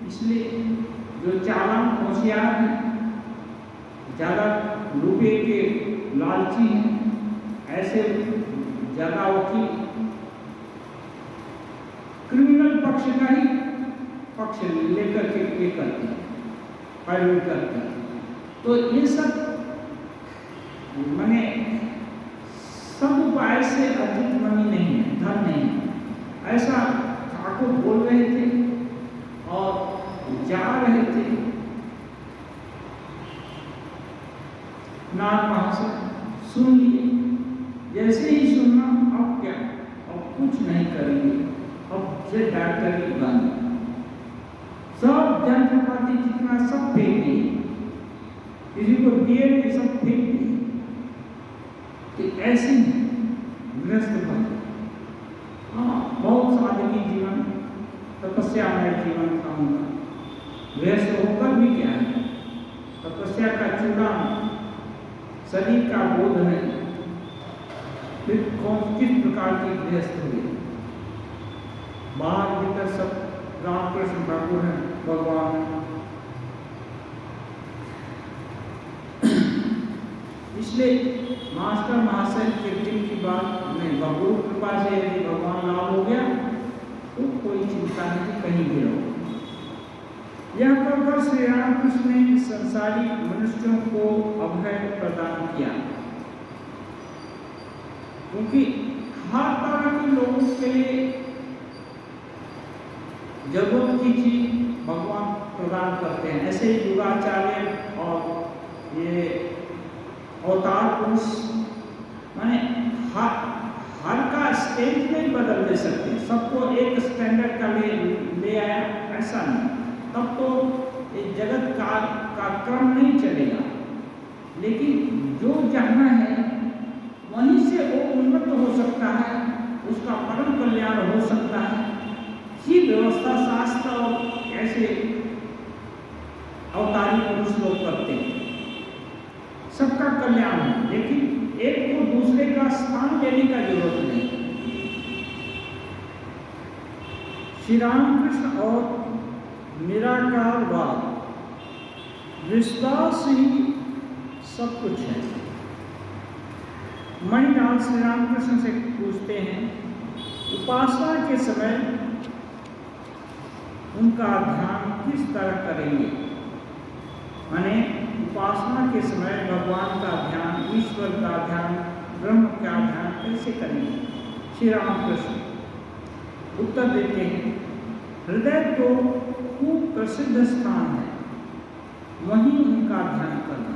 इसलिए जो चालाक होशियार हैं, ज़्यादा रुपये के लालची हैं, ऐसे ज़्यादा वकील क्रिमिनल पक्ष का ही पक्ष लेकर के ये करते हैं, पैरवी करते हैं। तो ये सब माने सब उपाय से अर्जित मनी नहीं है, धन नहीं है, ऐसा ठाकुर बोल रहे थे और जा रहे थे। नाथ महाशय सुन लिए, जैसे ही सुनना, अब क्या, अब कुछ नहीं करेंगे, अब से डॉक्टर की बंद, सब जनप्रपाति जितना सब फेंक दिए, किसी को दिए नहीं, सब फेंक दिए। कि ऐसे गृहस्थ बन, हाँ बहुत सादगी जीवन, तपस्यामय जीवन था उनका। गृहस्थ होकर भी क्या है, तपस्या का चूड़ान, शरीर का बोध नहीं, फिर कौन किस प्रकार के गृहस्थ हुए। बाहर भीतर सब रामकृष्ण ठाकुर हैं, भगवान। इसलिए मास्टर महाशय के दिन की बात में गुरु कृपा से यदि भगवान लाभ हो गया तो कोई चिंता नहीं, कहीं भी रहो। यह कहकर श्री रामकृष्ण ने संसारी मनुष्यों को अभय प्रदान किया, क्योंकि हर तरह के लोगों के लिए जरूरत की चीज भगवान प्रदान करते हैं। ऐसे ही युगाचार्य और ये अवतार पुरुष माने हर का स्टेज में बदल दे सकते हैं, सबको एक स्टैंडर्ड का ले आया, ऐसा नहीं। तब तो ये जगत का क्रम नहीं चलेगा, लेकिन जो जहाँ है वहीं से वो उन्नत हो सकता है, उसका परम कल्याण हो सकता है। ये व्यवस्था शास्त्र और ऐसे अवतारी पुरुष लोग करते हैं, सबका कल्याण है, लेकिन एक को दूसरे का स्थान लेने का जरूरत नहीं। श्री रामकृष्ण और निराकारवाद, विश्वास ही सब कुछ है। मणिलाल श्री रामकृष्ण से पूछते हैं, उपासना के समय उनका ध्यान किस तरह करेंगे? माने उपासना के समय भगवान का ध्यान, ईश्वर का ध्यान, ब्रह्म का ध्यान कैसे करेंगे? श्री रामकृष्ण उत्तर देते हैं, हृदय तो खूब प्रसिद्ध स्थान है, वहीं उनका ध्यान करना।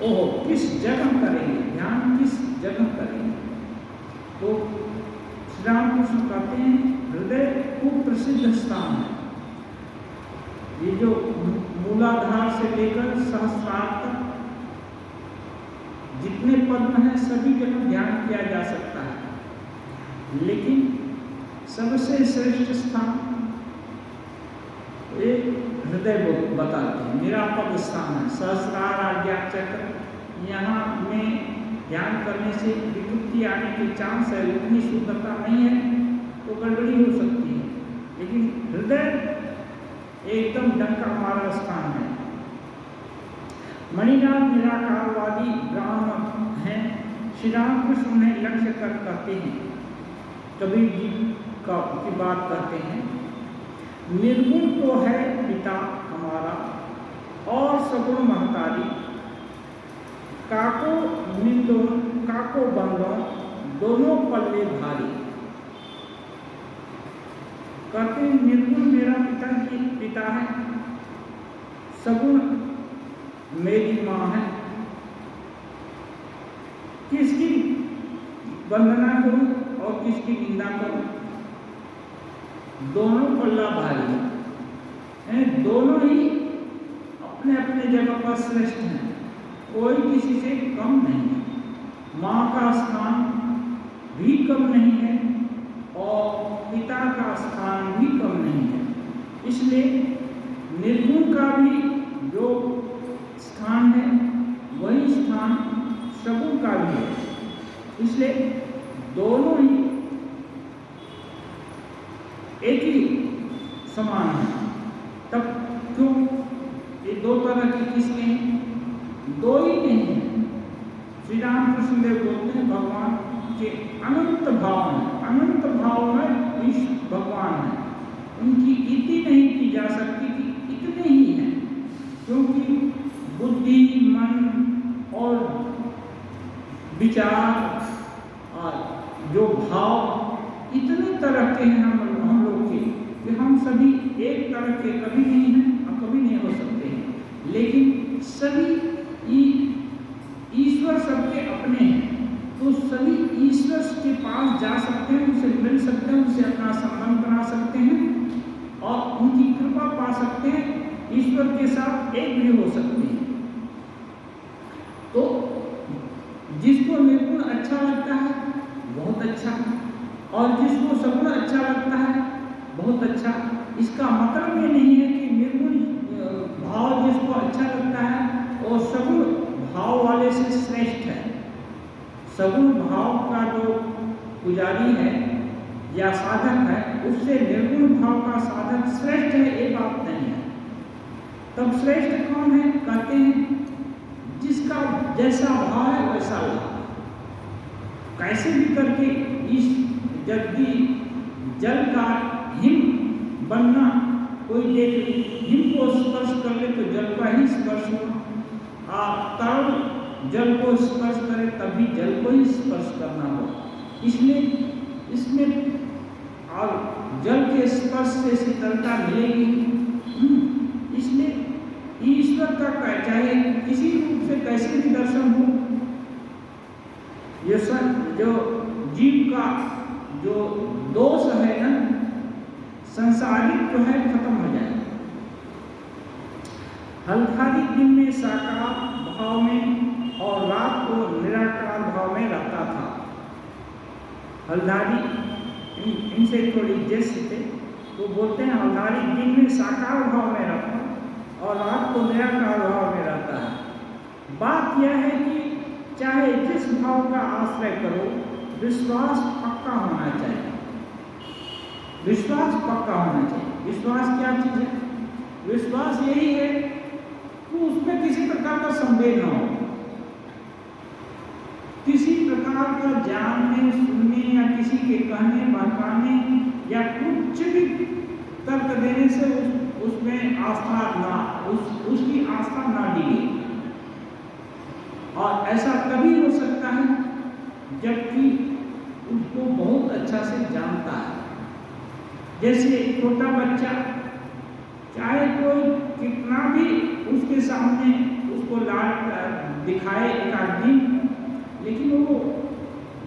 ओह, किस जगह करेंगे ध्यान, किस जगह करेंगे? तो श्री रामकृष्ण कहते हैं, हृदय खूब प्रसिद्ध स्थान है। ये जो मूलाधार से लेकर सहस्रार तक जितने पद्म हैं सभी जगह ध्यान किया जा सकता है, लेकिन सबसे श्रेष्ठ स्थान एक हृदय बताते हैं, निरापद स्थान है। सहस्रार, आज्ञा चक्र, यहाँ में ध्यान करने से विकृति आने के चांस है, उतनी शुद्धता नहीं है तो गड़बड़ी हो सकती है, लेकिन हृदय एकदम डंका मारा स्थान है। मणिनाथ निराकारवादी ब्राह्मण हैं। श्री रामकृष्ण उन्हें लक्ष्य कर कहते हैं, कबीर जी की बात करते हैं, निर्गुण तो है पिता हमारा और सगुण महतारी, काको निंदो काको बंदो दोनों पल्ले भारी। कहते हैं निर्गुण मेरा पिता है, सगुण मेरी माँ है, किसकी वंदना करूं और किसकी निंदा करूं? दोनों पल्ला भारी हैं, दोनों ही अपने अपने जगह पर श्रेष्ठ हैं, कोई किसी से कम नहीं है। माँ का स्थान भी कम नहीं है और पिता का स्थान भी कम नहीं है, इसलिए निर्गुण का भी जो स्थान शत्रु का भी है, इसलिए दोनों ही एक ही समान है। तब क्यों ये दो तरह की किसके हैं? दो ही नहीं है। श्री रामकृष्ण देव बोलते हैं भगवान के अनंत भाव में, अनंत भाव में इस भगवान है, उनकी इति नहीं की जा सकती कि इतने ही हैं, क्योंकि बुद्धि, मन और विचार और जो भाव इतने तरह के हैं हम लोग के कि हम सभी एक तरह के कभी नहीं हैं और कभी नहीं हो सकते हैं, लेकिन सभी ईश्वर सबके अपने हैं, तो सभी ईश्वर के पास जा सकते हैं, उनसे मिल सकते हैं, उनसे अपना संबंध बना सकते हैं और उनकी कृपा पा सकते हैं, ईश्वर के साथ एक भी हो सकते हैं। तो जिसको निर्गुण अच्छा लगता है बहुत अच्छा, और जिसको सगुण अच्छा लगता है बहुत अच्छा। इसका मतलब ये नहीं है कि निर्गुण भाव जिसको अच्छा लगता है और सगुण भाव वाले से श्रेष्ठ है। सगुण भाव का जो पुजारी है या साधक है, उससे निर्गुण भाव का साधक श्रेष्ठ है, ये बात नहीं है। तब श्रेष्ठ कौन है? कहते हैं जिसका जैसा भाव है वैसा लाभ। कैसे भी करके इस जबकि जल का हिम बनना, कोई देख हिम को स्पर्श कर ले तो जल का ही स्पर्श हो, तरल जल को स्पर्श करे तभी जल को ही स्पर्श करना हो। इसलिए इसमें और जल के स्पर्श से शीतलता मिलेगी। इसलिए ईश्वर का चाहे किसी रूप से कैसे भी दर्शन हो, ये जो जीव का जो दोष है ना, संसारिक जो है खत्म हो जाए। हल्कारी दिन में साकार भाव में और रात को निराकार भाव में रहता था। हल्दारी इनसे थोड़ी जैसे थे तो बोलते हैं हल्दारी दिन में साकार भाव में रहता और रात को निराकार भाव में रहता है। बात यह है कि चाहे जिस भाव का आश्रय करो, विश्वास पक्का होना चाहिए। विश्वास पक्का होना चाहिए। विश्वास क्या चीज है? विश्वास यही है कि उसमें किसी प्रकार का संदेह न हो, किसी प्रकार का जानने, सुनने या किसी के कहने, बहकाने या कुछ भी तर्क देने से उसमें आस्था ना, उसकी आस्था ना डिगे। और ऐसा तभी हो सकता है जबकि उसको बहुत अच्छा से जानता है। जैसे छोटा बच्चा चाहे कोई कितना भी उसके सामने उसको लाड दिखाए एक आदमी, लेकिन वो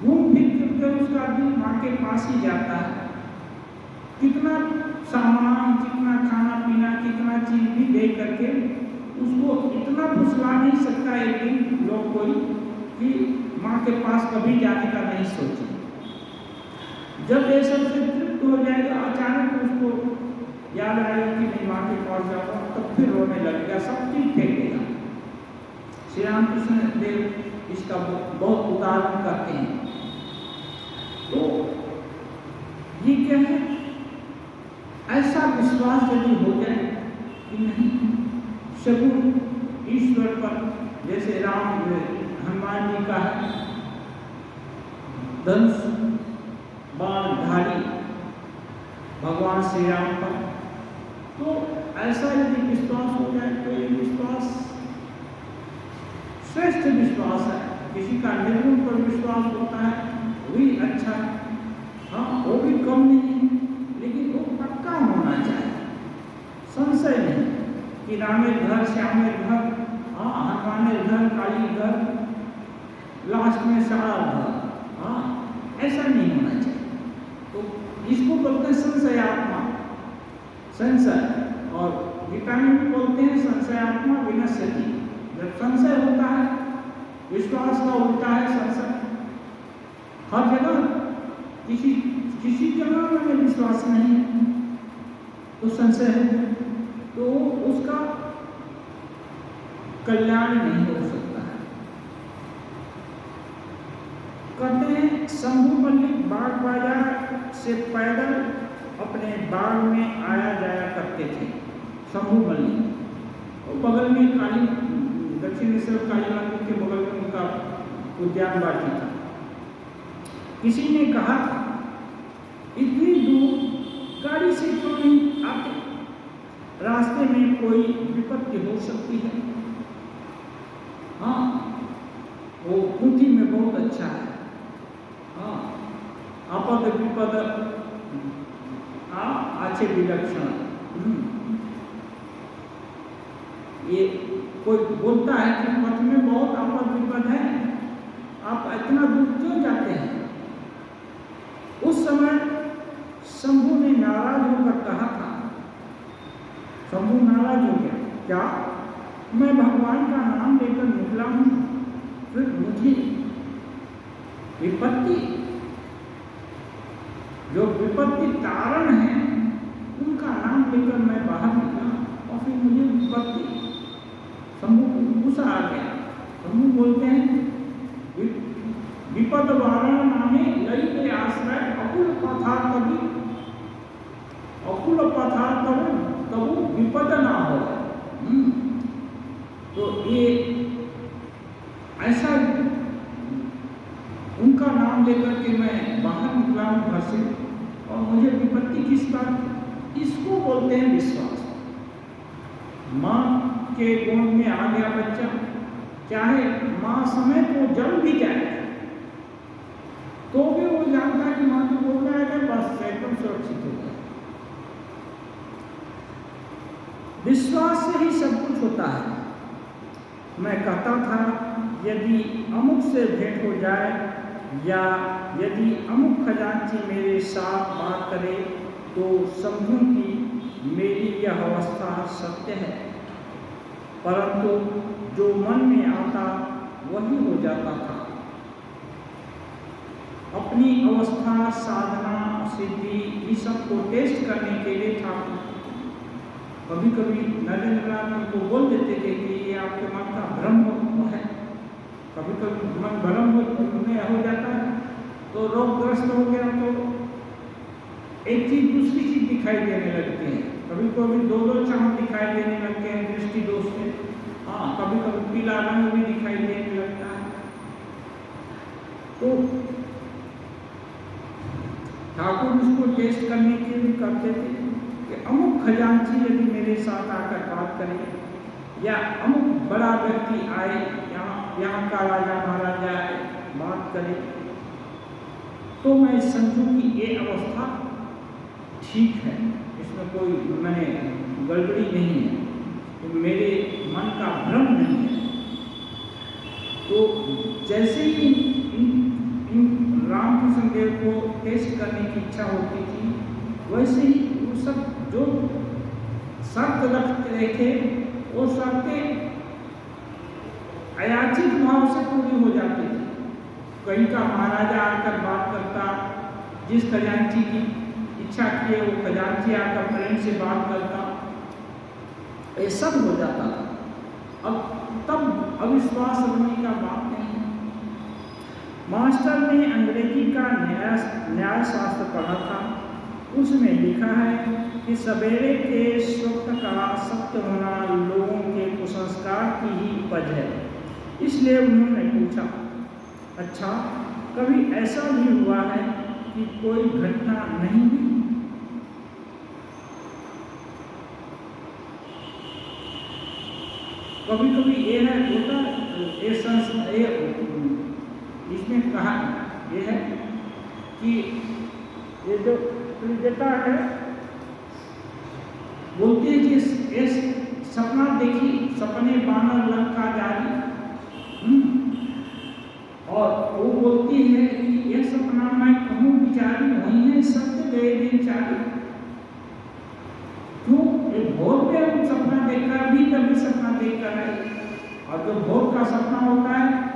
घूम फिर करके उसका दिल माँ के पास ही जाता है। कितना सामान, कितना खाना पीना, कितना चीज भी दे करके उसको इतना फुसला नहीं सकता एक दिन लोग कोई कि माँ के पास कभी जाने का नहीं सोचे। जब ये सब से तृप्त हो जाएगा, अचानक उसको याद आएगा कि मैं माँ के पास जाऊँगा, तब फिर रोने लगेगा, सब चीज फेंक देगा। श्री रामकृष्ण देव इसका बहुत उदाहरण करते हैं। तो ये क्या है? ऐसा विश्वास यदि हो जाए कि नहीं सगुण ईश्वर पर, जैसे राम हनुमान जी का है धनुष बाणधारी भगवान श्री राम पर, तो ऐसा यदि विश्वास हो जाए तो ये विश्वास श्रेष्ठ विश्वास है। किसी का निर्गुण पर विश्वास होता है वही अच्छा है, हाँ वो भी कम नहीं है, लेकिन वो पक्का होना चाहिए, संशय नहीं कि रामेर घर, श्यामेर घर, हाँ हनुमानेर घर, काली घर, लास्ट में सारा घर, हाँ ऐसा नहीं होना चाहिए। तो इसको बोलते हैं संशयात्मा, संशय। और गीता में भी बोलते हैं संशयात्मा विनश्यति। जब संशय होता है, विश्वास का उल्टा है संशय। हर जगह किसी जगह में विश्वास नहीं है तो संशय है, तो उसका कल्याण नहीं हो सकता है। शंभू मल्लिक बाग बाजार से पैदल अपने बाग में आया जाया करते थे। शंभू मल्लिक और बगल में काली दक्षिणेश्वर काली मंदिर के बगल में उनका उद्यान बाटी था। किसी ने कहा था, इतनी दूर गाड़ी से क्यों नहीं आते, रास्ते में कोई विपत्ति हो सकती है। हाँ, वो कुंती में बहुत अच्छा है। हाँ, आपद विपद आचे विलक्षण। ये कोई बोलता है कि पथ में बहुत आपद विपद है, आप इतना दूर क्यों जाते हैं। उस समय शंभू ने नाराज होकर कहा था, शंभू नाराज हो गया, क्या मैं भगवान का नाम लेकर निकला हूं, फिर मुझे विपत्ति, जो विपत्ति तारण है उनका नाम लेकर मैं बाहर निकला और फिर मुझे विपत्ति। शंभू को गुस्सा आ गया। शंभू बोलते हैं, विपद वारण नामे लई के आश्रय अकुल पथार कभी, अकुल पथार तब विपद ना हो। तो ये ऐसा उनका नाम लेकर के मैं बाहर निकला हूं घर से और मुझे विपत्ति किस बात, इसको बोलते हैं विश्वास। माँ के गोद में आ गया बच्चा, चाहे माँ समय को जल भी जाए तो भी वो जानता है कि माँ के गोद में आएगा, बस एकदम सुरक्षित हो गया। विश्वास से ही सब कुछ होता है। मैं कहता था, यदि अमुक से भेंट हो जाए या यदि अमुक खजांची मेरे साथ बात करे तो समझूं कि मेरी यह अवस्था सत्य है, परंतु जो मन में आता वही हो जाता था। अपनी अवस्था, साधना, सिद्धि इस सब को टेस्ट करने के लिए था। कभी कभी नरेंद्र को बोल देते थे कि ये आपके मन का भ्रम है। कभी कभी मन भ्रम हो जाता है तो रोगग्रस्त हो गया तो एक चीज दूसरी चीज दिखाई देने लगती है। कभी कभी दो चांद दिखाई देने लगते हैं दृष्टि दोष से। हाँ, कभी कभी पीला रंग भी दिखाई देने लगता है। तो ठाकुर इसको टेस्ट करने के लिए करते थे कि अमुक खजांची यदि मेरे साथ आकर बात करे या अमुक बड़ा व्यक्ति आए, यहाँ का राजा महाराजा आए बात करे, तो मैं समझूं कि ये अवस्था ठीक है, इसमें कोई मैंने गड़बड़ी नहीं है, तो मेरे मन का भ्रम नहीं है। तो जैसे ही रामकृष्ण देव को टेस्ट करने की इच्छा होती थी, वैसे ही वो सब जो शर्त रखते रहे थे वो शर्तें अयाचित भाव से पूरी हो जाती थी। कहीं का महाराजा आकर बात करता, जिस खजांची की इच्छा किए वो खजांची आकर प्रेम से बात करता, ये सब हो जाता था। अब तब अविश्वास होने का बात नहीं है। मास्टर ने अंग्रेजी का न्याय शास्त्र पढ़ा था, उसमें लिखा है कि सवेरे के स्वप्न का सत्य होना लोगों के कुसंस्कार की ही उपज है। इसलिए उन्होंने पूछा, अच्छा कभी ऐसा भी हुआ है कि कोई घटना नहीं हुई? कभी कभी ये है होता इसमें कहा ये है कि ये जो देता है बोलती है कि सपना देखी सपने बानर लंका जारी, और वो बोलती है कि यह सपना मैं कहूँ विचारी वही है सत्य गए दिन चारी। क्यों? एक भोर पे हम सपना देखकर भी कभी सपना देखकर है, और जो भोर का सपना होता है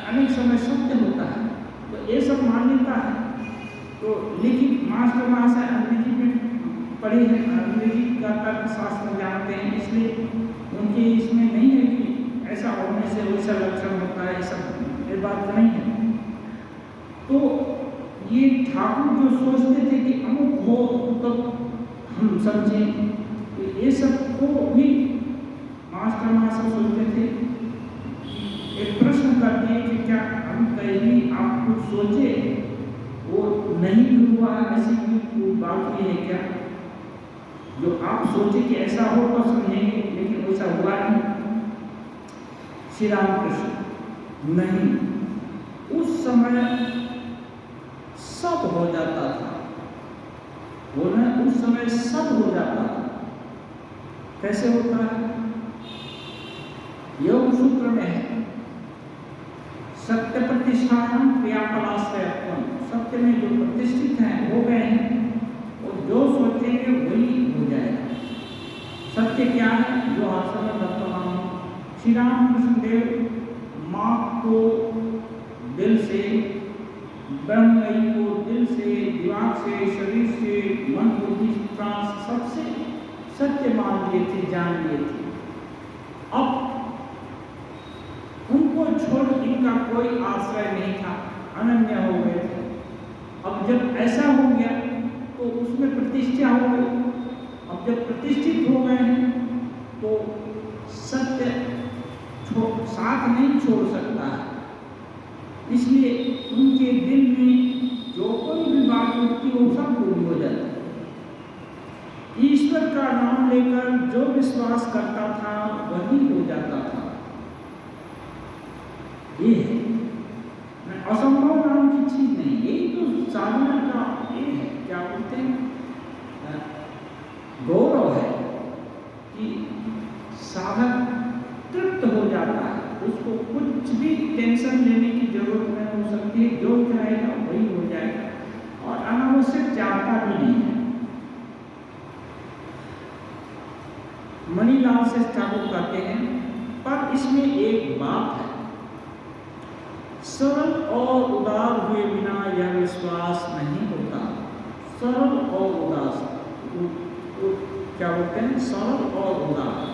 अनेक समय सत्य होता है। तो ये सब मान्यता है। तो लिखित मास्टर महाशय अंग्रेजी में पढ़ी है, अंग्रेजी का तर्कशास्त्र जानते हैं, इसलिए उनके इसमें नहीं है कि ऐसा होने से वैसा लक्षण होता है, सब ये बात नहीं है। तो जो सोचते थे कि अमुक हो तो हम समझें, तो ये सब को भी मास्टर सोचते थे। एक प्रश्न करते हैं कि क्या हम कहीं आप कुछ सोचे वो नहीं भी हुआ, ऐसी भी बात भी है क्या? जो आप सोचे कि ऐसा हो तो समझेंगे, लेकिन वैसा हुआ नहीं। श्री रामकृष्ण नहीं, उस समय सब हो जाता था, बोले उस समय सब हो जाता था। कैसे होता है? योग सूत्र में है, सत्य प्रतिष्ठान क्रियाफलाश्रयत्वम, सत्य में जो प्रतिष्ठित हैं हो गए हैं, और जो सोचेंगे वही हो जाएगा। सत्य क्या है? जो आसन वर्तमान श्री रामकृष्ण देव माँ को दिल से, ब्रह्मई को दिल से, दिमाग से, शरीर से, मन बुद्धि प्राण सबसे सत्य मान लिए थे, जान लिए थे। अब उनको छोड़ इनका कोई आश्रय नहीं था, अनन्य हो गए थे। अब जब ऐसा हो गया तो उसमें प्रतिष्ठा हो गई। अब जब प्रतिष्ठित हो गए हैं तो सत्य साथ नहीं छोड़ सकता है, इसलिए उनके दिल में जो कोई भी बात उठती वो सब पूरी हो जाती है। ईश्वर का नाम लेकर जो विश्वास करता था वही हो जाता था। ये है असंभव नाम की चीज नहीं, यही तो साधना का ये है, क्या बोलते हैं, गौरव है कि साधक तृप्त हो जाता है, उसको कुछ भी टेंशन लेने की जरूरत नहीं हो सकती है, जो चाहेगा वही हो जाएगा और अनावश्यक चाहता भी नहीं है। मणिलाल से ठाकुर कहते हैं, पर इसमें एक बात है, सरल और उदार हुए बिना यह विश्वास नहीं होता। सरल और उदास, क्या बोलते हैं, सरल और उदार।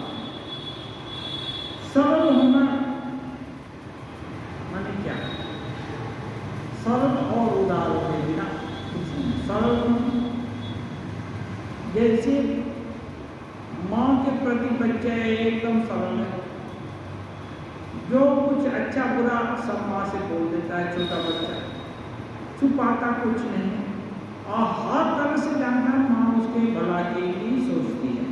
सरल होना माने क्या? सरल और उदार हुए बिना कुछ नहीं। सरल जैसे माँ के प्रति बच्चा एकदम सरल है, जो कुछ अच्छा बुरा सब माँ से बोल देता है, छोटा बच्चा छुपाता कुछ नहीं और हर तरह से जानता है माँ उसके भला के लिए सोचती है।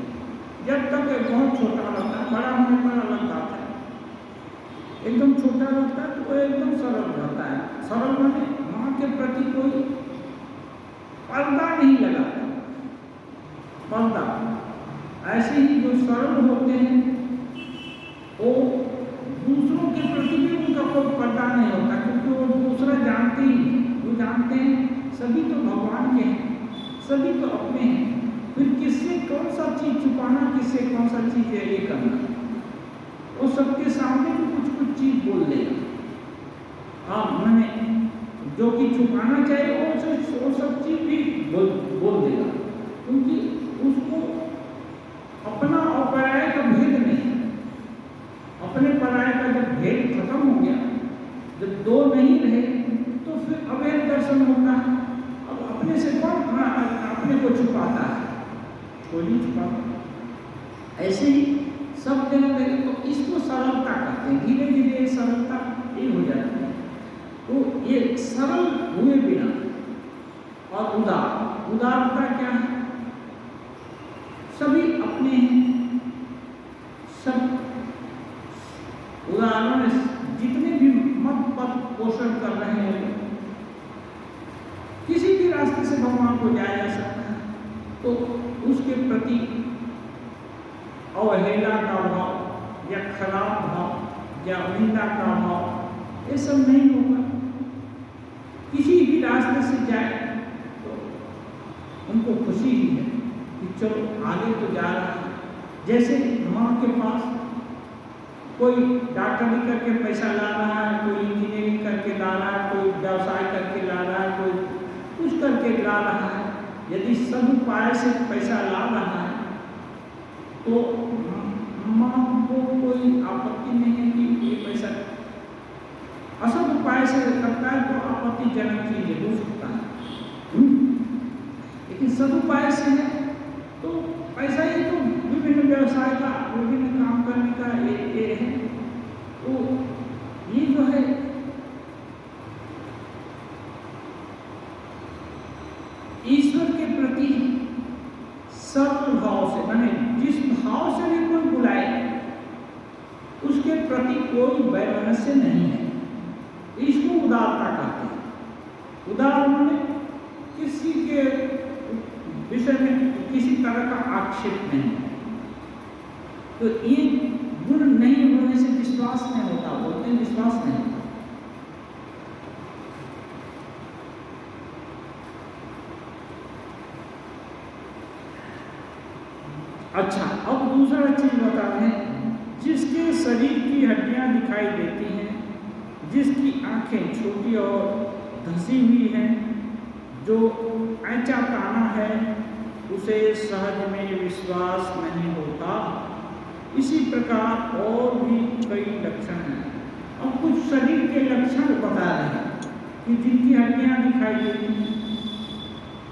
जब तक बहुत छोटा रहता है, बड़ा होने पर अलग बात है, एकदम छोटा रहता है तो वो एकदम सरल रहता है। सरल माने माँ के प्रति कोई पर्दा नहीं लगाता, पर्दा। ऐसे ही जो सरल होते हैं वो दूसरों के प्रति भी उनका कोई पर्दा नहीं होता, क्योंकि वो दूसरा जानते ही, वो जानते हैं सभी तो भगवान के हैं, सभी तो अपने हैं, फिर किससे कौन सा चीज छुपाना, किससे कौन सा चीज ये करना, वो सबके सामने भी कुछ कुछ चीज बोल देगा। हाँ, मैंने जो कि छुपाना चाहिए वो सब चीज भी बोल देगा, क्योंकि उसको अपना और पराये का भेद नहीं है। अपने पराये का जब भेद खत्म हो गया, जब दो नहीं रहे, तो फिर अभेद दर्शन होता है। अब अपने से कौन अपने को छुपाता है? कोई नहीं छुपाता। ऐसे ही सब जगह देखें तो इसको सरलता कहते हैं, धीरे धीरे सरलता ये हो जाती है। तो ये सरल हुए बिना और उदारता क्या है? सभी अपने हैं, सब उदाहरण जितने भी मत पद पोषण कर रहे हैं, किसी भी रास्ते से भगवान को जाया जा सकता है, तो उसके प्रति अवहेला का भाव या खराब भाव या निंदा का भाव ये सब नहीं होगा। किसी भी रास्ते से जाए तो उनको खुशी ही है कि चलो आगे तो जा रहा है। जैसे माँ के पास कोई डॉक्टरी करके पैसा ला रहा है, कोई इंजीनियरिंग करके ला रहा है, कोई व्यवसाय करके ला रहा है, कोई कुछ करके ला रहा है। यदि सब उपाय से पैसा ला रहा है तो माँ को कोई आपत्ति नहीं है कि ये पैसा असद उपाय से करता है तो आपत्तिजनक चीज हो सकता है। सदुपाय से है। तो ऐसा ही तो विभिन्न व्यवसाय का, विभिन्न काम करने का ये है। तो ये जो है ईश्वर के प्रति सर्व भाव से, माने जिस भाव से भी कोई बुलाए उसके प्रति कोई वैमनस्य नहीं है, इसको उदारता कहते हैं। उदार माने किसी के विषय में किसी तरह का आक्षेप नहीं। तो ये गुण नहीं होने से विश्वास नहीं होता, बोलते हैं विश्वास नहीं होता। अच्छा, अब दूसरा चीज बता रहे हैं, जिसके शरीर की हड्डियां दिखाई देती हैं, जिसकी आंखें छोटी और धंसी हुई हैं, जो ऐचा ताना है, उसे सहज में विश्वास नहीं होता। इसी प्रकार और भी कई लक्षण हैं। अब कुछ शरीर के लक्षण बता रहे हैं कि जिनकी हड्डियां दिखाई देती हैं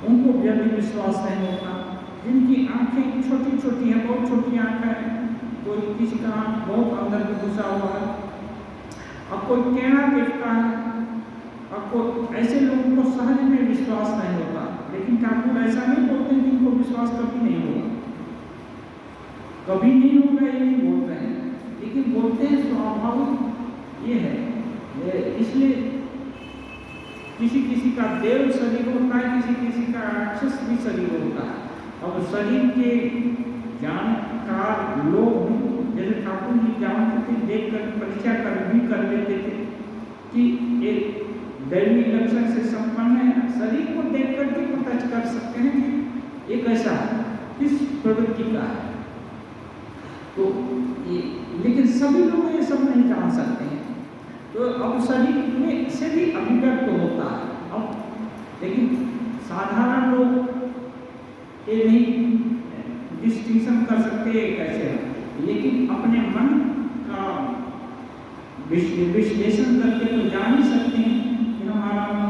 उनको जल्दी विश्वास नहीं होता, जिनकी आंखें छोटी छोटी हैं, बहुत छोटी आंखें हैं, कोई किसी का आंख बहुत अंदर में घुसा हुआ है, अब कोई टेढ़ा देखता है, अब कोई ऐसे लोगों को सहज में विश्वास नहीं होता। लेकिन ठाकुर ऐसा नहीं बोलते हैं जिनको विश्वास कभी नहीं होगा, कभी नहीं होगा ये नहीं बोलते हैं, लेकिन बोलते हैं स्वाभाविक ये है। इसलिए किसी किसी का देव शरीर होता है, किसी किसी का राक्षस भी शरीर होता है। अब शरीर के जानकार लोग जैसे ठाकुर जी जानते थे, देख कर परीक्षा कर लेते थे कि एक दैवी लक्षण से संपन्न है, शरीर को देख करके पता कर सकते हैं कि एक ऐसा किस प्रवृत्ति का है। तो ये, लेकिन सभी लोग ये सब नहीं जान सकते हैं। तो अब शरीर में से भी अभिव्यक्त होता है। अब लेकिन साधारण लोग ये नहीं डिस्टिंक्शन कर सकते कैसे है, लेकिन अपने मन का विश्लेषण करके तो जान ही सकते हैं कि हमारा मन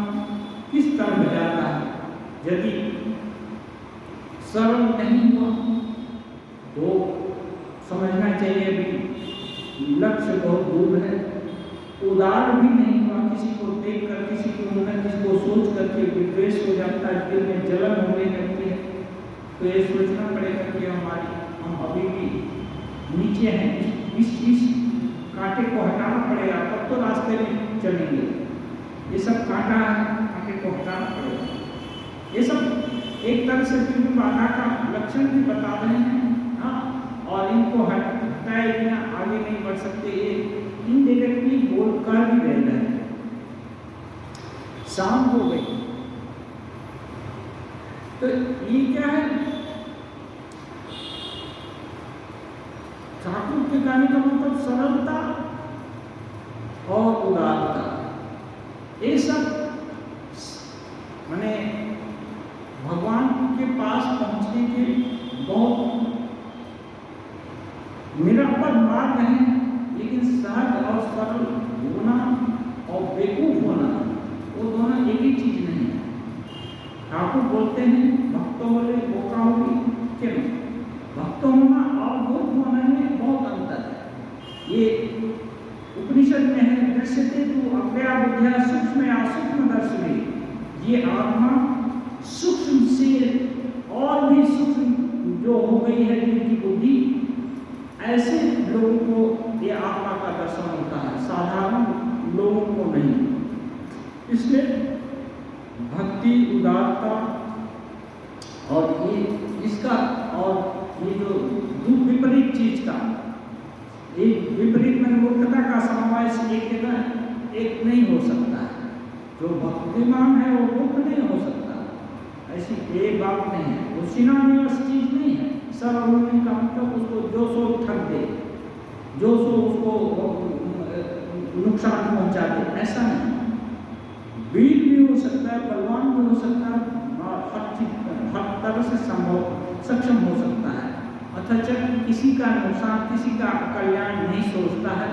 किस तरह जाता है। यदि सरल नहीं हुआ तो समझना चाहिए अभी लक्ष्य बहुत दूर है। उदार भी नहीं हुआ, किसी को देख कर, किसी को सोच करके विद्वेष हो जाता है, दिल में जलन होने लगती है। तो ये सोचना पड़ेगा कि हम अभी भी नीचे हैं, इस कांटे को हटाना पड़ेगा, तब तो रास्ते में चलेंगे। ये सब कांटा है, कांटे को हटाना पड़ेगा। ये सब एक तरह से बाधा का लक्षण भी बता रहे हैं। हाँ, और इनको हटाए बिना आगे नहीं बढ़ सकते, ये इनडायरेक्टली बोल कर भी रह हैं। शाम हो गई, तो ये क्या है, ठाकुर के गाने का मतलब सरलता और उदारता, ये सब माने भगवान के पास पहुंचने के बहुत निरापद मार्ग है। लेकिन सहज और सरल होना और बेवकूफ होना, वो दोनों एक ही चीज नहीं है। ठाकुर बोलते हैं भक्तों बोले बोका होगी, क्यों? भक्त होना और मूर्ख होने में बहुत अंतर है। ये उपनिषद में है, दृश्यते तु अव्यया बुद्धिया सूक्ष्म असूक्ष्म दर्शने। ये आत्मा सूक्ष्म से और भी सूक्ष्म जो हो गई है जिनकी बुद्धि, ऐसे लोगों को ये आत्मा का दर्शन होता है, साधारण लोगों को नहीं। इसलिए भक्ति, उदारता और ये इसका और ये जो विपरीत चीज का, एक विपरीत में मूर्खता का समावेश एक जगह एक नहीं हो सकता है। जो भक्तिमान है वो मूर्ख नहीं हो सकता, ऐसी एक बात नहीं है। वो सिनानियस चीज नहीं है। सर उन्होंने कहा मतलब उसको जो सो ठग दे, जो सो उसको नुकसान पहुंचा दे, ऐसा नहीं। वीर भी हो सकता है, बलवान भी हो सकता है, हर तरह से सक्षम हो सकता है, अथच किसी का नुकसान, किसी का कल्याण नहीं सोचता है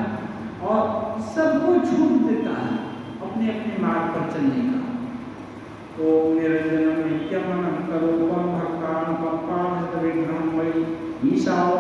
और सबको छूट देता है अपने अपने मार्ग पर चलने का। तो निरंजनम नित्यमनं करोपम ఈ సాము